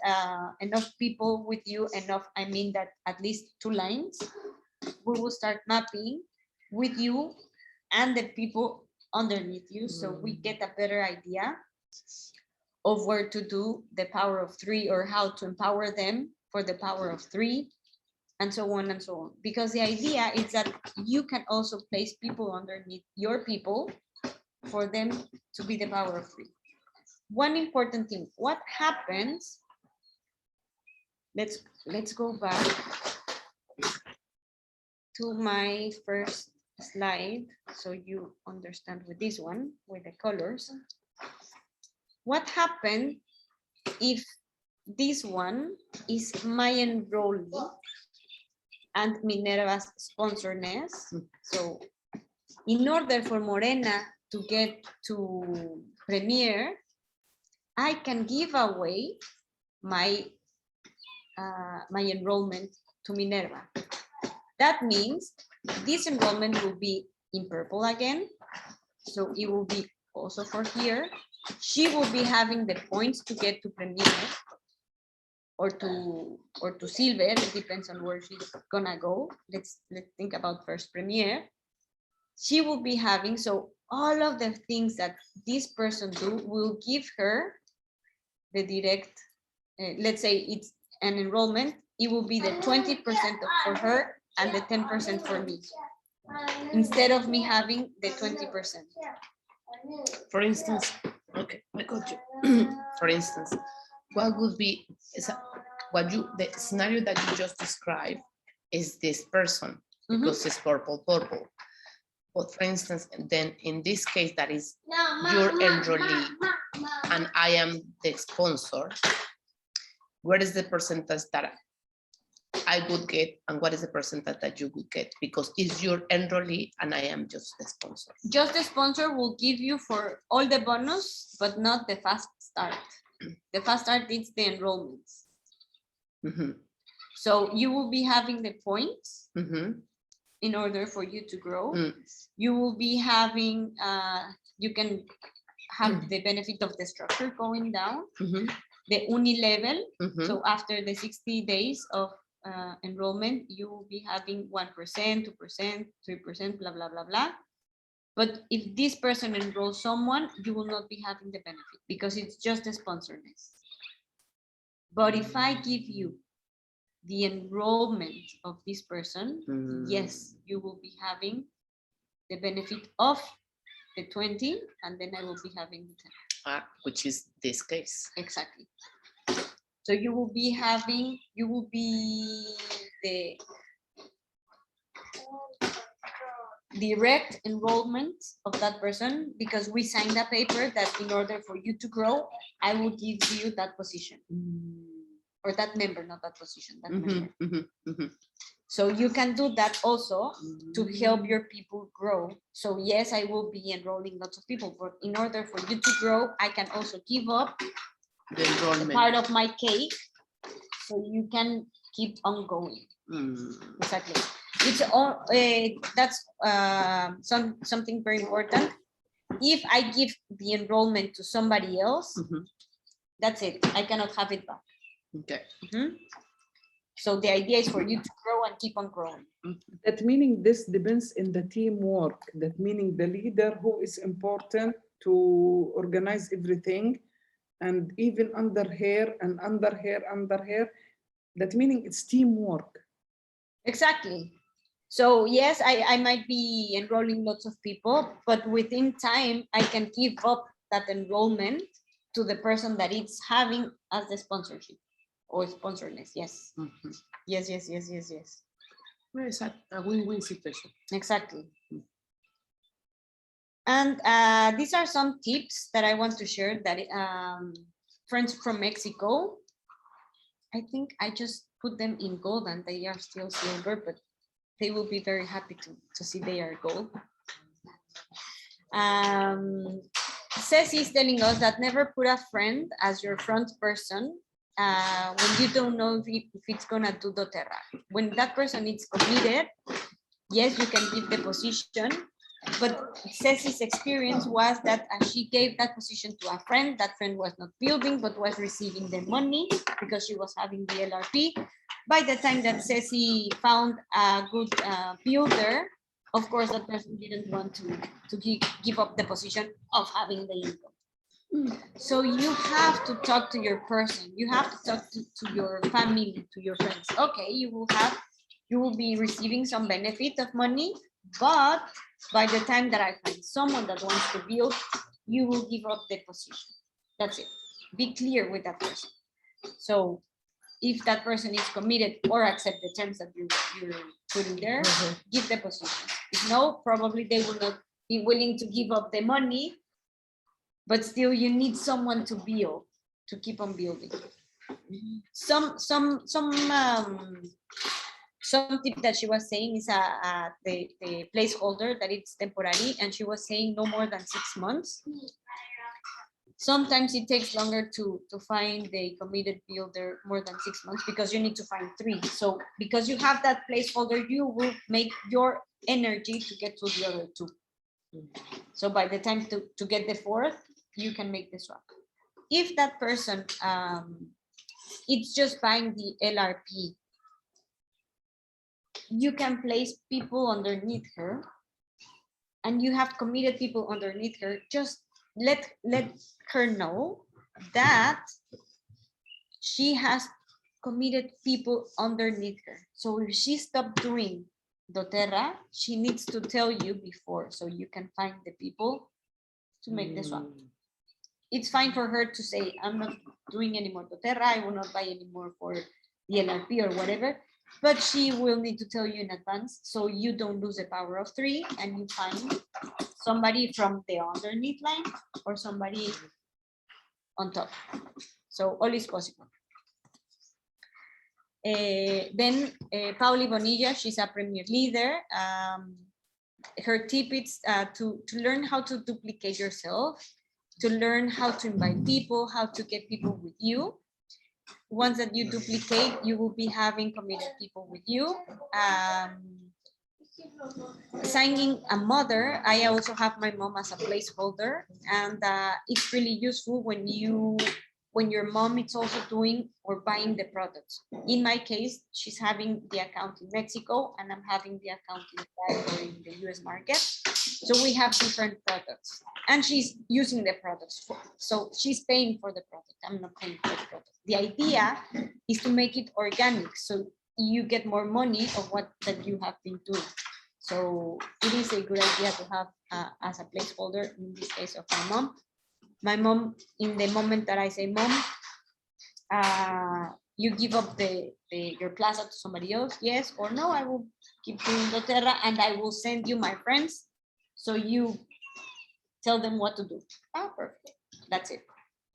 enough people with you, I mean that at least 2 lines, we will start mapping with you and the people underneath you, so we get a better idea of where to do the power of 3 or how to empower them for the power of 3, and so on and so on. Because the idea is that you can also place people underneath your people for them to be the power of 3. one important thing. What happens? Let's go back to my first slide so you understand with this one, with the colors. What happened if this one is my enrollee and Minerva's sponsorness? So in order for Morena to get to Premier, I can give away my my enrollment to Minerva. That means this enrollment will be in purple again. So it will be also for here. She will be having the points to get to Premier or to Silver. It depends on where she's gonna go. Let's think about first Premier. She will be having, so all of the things that this person do will give her the direct, let's say it's an enrollment, it will be the 20% for her and the 10% for me, instead of me having the 20%. For instance, okay, I got you. For instance, what would be the scenario that you just described is this person, because it's purple. But for instance, then in this case, that is your enrollee and I am the sponsor. Where is the percentage that I would get and what is the percentage that you would get? Because it's your enrollee and I am just the sponsor. Just the sponsor will give you for all the bonus, but not the fast start. The fast start is the enrollments. So you will be having the points in order for you to grow. You will be having, you can have the benefit of the structure going down, the uni level. So after the 60 days of enrollment, you will be having 1%, 2%, 3%, blah, blah, blah, blah. But if this person enrolls someone, you will not be having the benefit because it's just a sponsorness. But if I give you the enrollment of this person, yes, you will be having the benefit of the 20, and then I will be having the 10. Which is this case. Exactly. So you will be having, you will be the direct enrollment of that person, because we signed a paper that in order for you to grow, I will give you that position. Or that member, not that position, that member. So you can do that also to help your people grow. So yes, I will be enrolling lots of people, but in order for you to grow, I can also give up the enrollment part of my cake, so you can keep on going. Exactly. It's all that's something very important. If I give the enrollment to somebody else, that's it. I cannot have it back. Okay. So the idea is for you to grow and keep on growing. That meaning this depends in the teamwork. That meaning the leader who is important to organize everything, and even under her. That meaning it's teamwork. Exactly. So yes, I might be enrolling lots of people, but within time, I can give up that enrollment to the person that it's having as the sponsorship or sponsorness. Yes. Yes. Well, it's a win-win situation. Exactly. And these are some tips that I want to share that friends from Mexico, I think I just put them in gold and they are still silver, but they will be very happy to see they are gold. Ceci is telling us that never put a friend as your front person when you don't know if it's gonna do doTERRA. When that person is committed, yes, you can give the position, but Ceci's experience was that as she gave that position to a friend, that friend was not building, but was receiving the money because she was having the LRP. By the time that Ceci found a good builder, of course, that person didn't want to give up the position of having the income. So you have to talk to your person. You have to talk to your family, to your friends. Okay, you will be receiving some benefit of money, but by the time that I find someone that wants to build, you will give up the position. That's it. Be clear with that person. So if that person is committed or accept the terms that you're putting there, give the position. If no, probably they will not be willing to give up the money, but still you need someone to build, to keep on building. Some tip that she was saying is the placeholder that it's temporary, and she was saying no more than 6 months. Sometimes it takes longer to find the committed builder more than 6 months because you need to find 3. So because you have that placeholder, you will make your energy to get to the other 2. So by the time to get the 4th, you can make the swap. If that person, it's just buying the LRP, you can place people underneath her, and you have committed people underneath her. Just let her know that she has committed people underneath her. So if she stopped doing doTERRA, she needs to tell you before, so you can find the people to make the swap. It's fine for her to say, I'm not doing any more doTERRA, I will not buy anymore for the LRP or whatever, but she will need to tell you in advance, so you don't lose the power of 3 and you find somebody from the underneath line or somebody on top. So all is possible. Then Pauli Bonilla, she's a premier leader. Her tip is to learn how to duplicate yourself, to learn how to invite people, how to get people with you. Once that you duplicate, you will be having committed people with you. Signing a mother, I also have my mom as a placeholder, and it's really useful when your mom is also doing or buying the products. In my case, she's having the account in Mexico and I'm having the account in the US market. So we have different products and she's using the products. So she's paying for the product. I'm not paying for the product. The idea is to make it organic, so you get more money of what that you have been doing. So it is a good idea to have as a placeholder, in this case of my mom. My mom, in the moment that I say, Mom, you give up your plaza to somebody else, yes or no, I will keep doing doTERRA and I will send you my friends, so you tell them what to do. Perfect. That's it.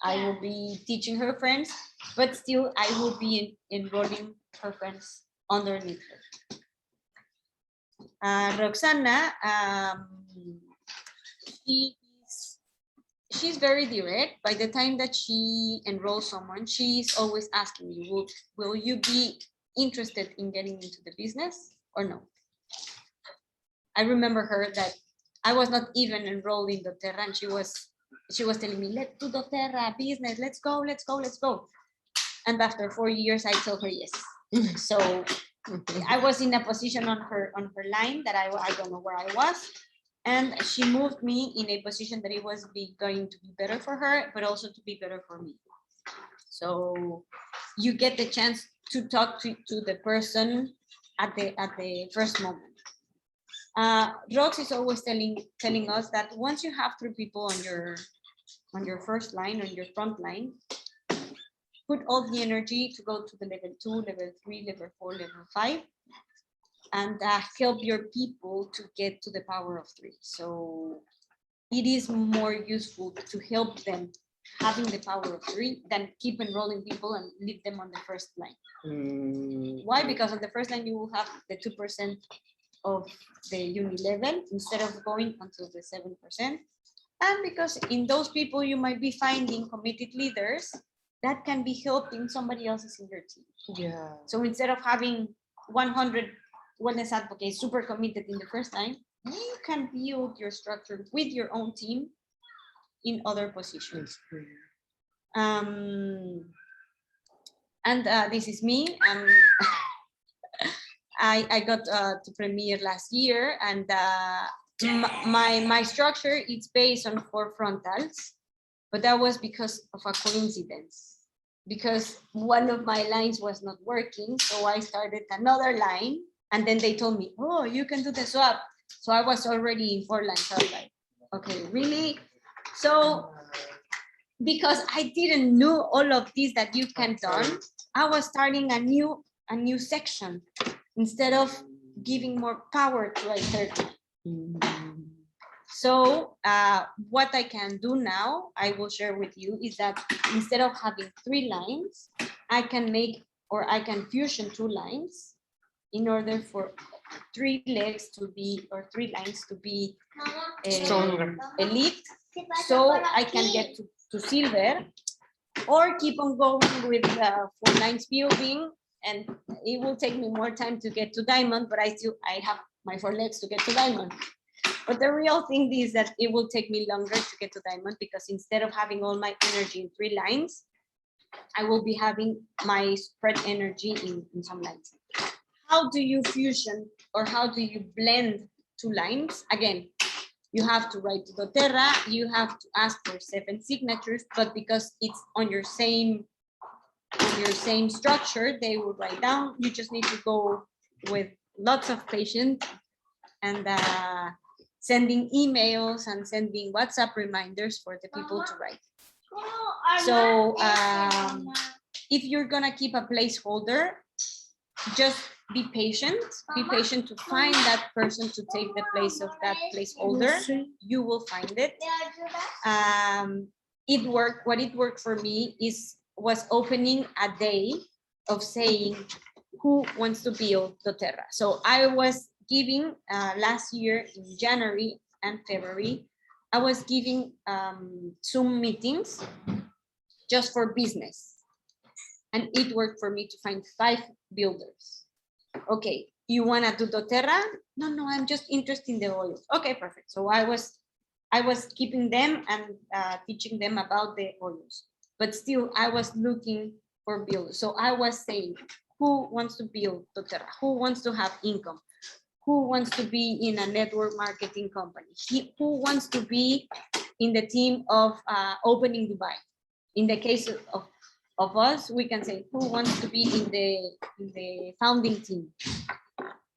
I will be teaching her friends, but still I will be enrolling her friends underneath her. Roxana, she's very direct. By the time that she enrolls someone, she's always asking you, will you be interested in getting into the business or no? I remember her that I was not even enrolled in doTERRA, and she was telling me, let's do doTERRA business, let's go. And after 4 years, I told her yes. So I was in a position on her line that I don't know where I was. And she moved me in a position that it was going to be better for her, but also to be better for me. So you get the chance to talk to the person at the first moment. Rox is always telling us that once you have 3 people on your first line, on your front line, put all the energy to go to the level 2, level 3, level 4, level 5. And help your people to get to the power of 3. So it is more useful to help them having the power of 3 than keep enrolling people and leave them on the first line. Why? Because on the first line you will have the 2% of the uni level instead of going until the 7%. And because in those people you might be finding committed leaders that can be helping somebody else's in your team. Yeah. So instead of having 100 wellness advocates super committed in the first line, you can build your structure with your own team in other positions. And this is me. I got to premiere last year, and my structure is based on 4 frontals, but that was because of a coincidence. Because one of my lines was not working, so I started another line. And then they told me, oh, you can do the swap. So I was already in 4 lines. So I was like, okay, really? So because I didn't know all of this that you can done, I was starting a new section instead of giving more power to a third line. So what I can do now, I will share with you, is that instead of having 3 lines, I can make, or I can fusion 2 lines in order for 3 legs to be, or 3 lines to be Stronger. elite. So I can get to silver, or keep on going with 4 lines building, and it will take me more time to get to diamond, but I have my 4 legs to get to diamond. But the real thing is that it will take me longer to get to diamond, because instead of having all my energy in 3 lines, I will be having my spread energy in some lines. How do you fusion, or how do you blend 2 lines? Again, you have to write to doTERRA, you have to ask for 7 signatures, but because it's on your same structure, they will write down. You just need to go with lots of patience and sending emails and sending WhatsApp reminders for the people to write. So if you're gonna keep a placeholder, just be patient to find that person to take the place of that placeholder. You will find it. It worked. What it worked for me was opening a day of saying who wants to build doTERRA. So I was giving last year in January and February, I was giving Zoom meetings just for business. And it worked for me to find 5 builders. Okay, you want to do doTERRA? No, I'm just interested in the oils. Okay, perfect. So I was keeping them and teaching them about the oils, but still I was looking for builders. So I was saying, who wants to build doTERRA? Who wants to have income? Who wants to be in a network marketing company? Who wants to be in the team of opening Dubai? In the case of us, we can say who wants to be in the founding team.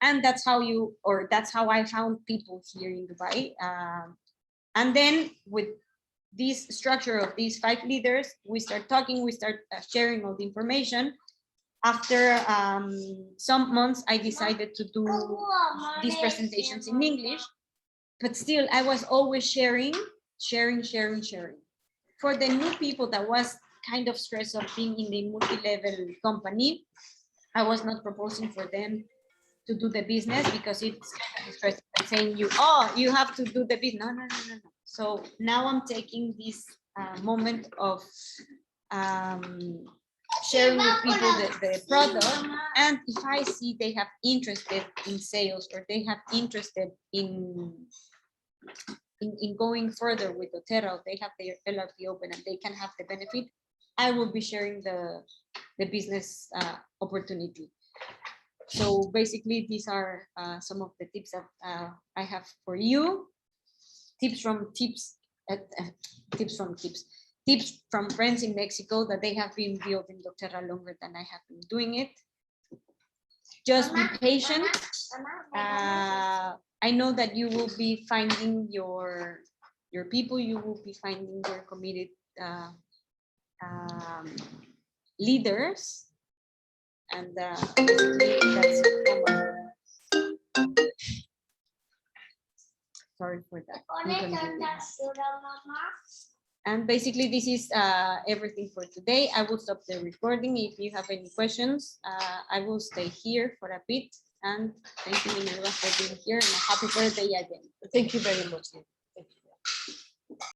And that's how I found people here in Dubai. And then with this structure of these 5 leaders, we start talking, we start sharing all the information. After some months, I decided to do these presentations in English, but still I was always sharing. For the new people that was kind of stressed of being in the multi-level company, I was not proposing for them to do the business, because it's kind of stressful saying you have to do the business. No. So now I'm taking this moment of sharing with people the product, and if I see they have interested in sales, or they have interested in going further with doTERRA, they have their LRP open and they can have the benefit, I will be sharing the business opportunity. So basically, these are some of the tips that I have for you. Tips from friends in Mexico that they have been building doTERRA longer than I have been doing it. Just be patient. I know that you will be finding your people, you will be finding your committed leaders, and basically that's sorry for that. And basically this is everything for today. I will stop the recording. If you have any questions, I will stay here for a bit. And thank you, Minerva, for being here, and a happy birthday again. Thank you very much.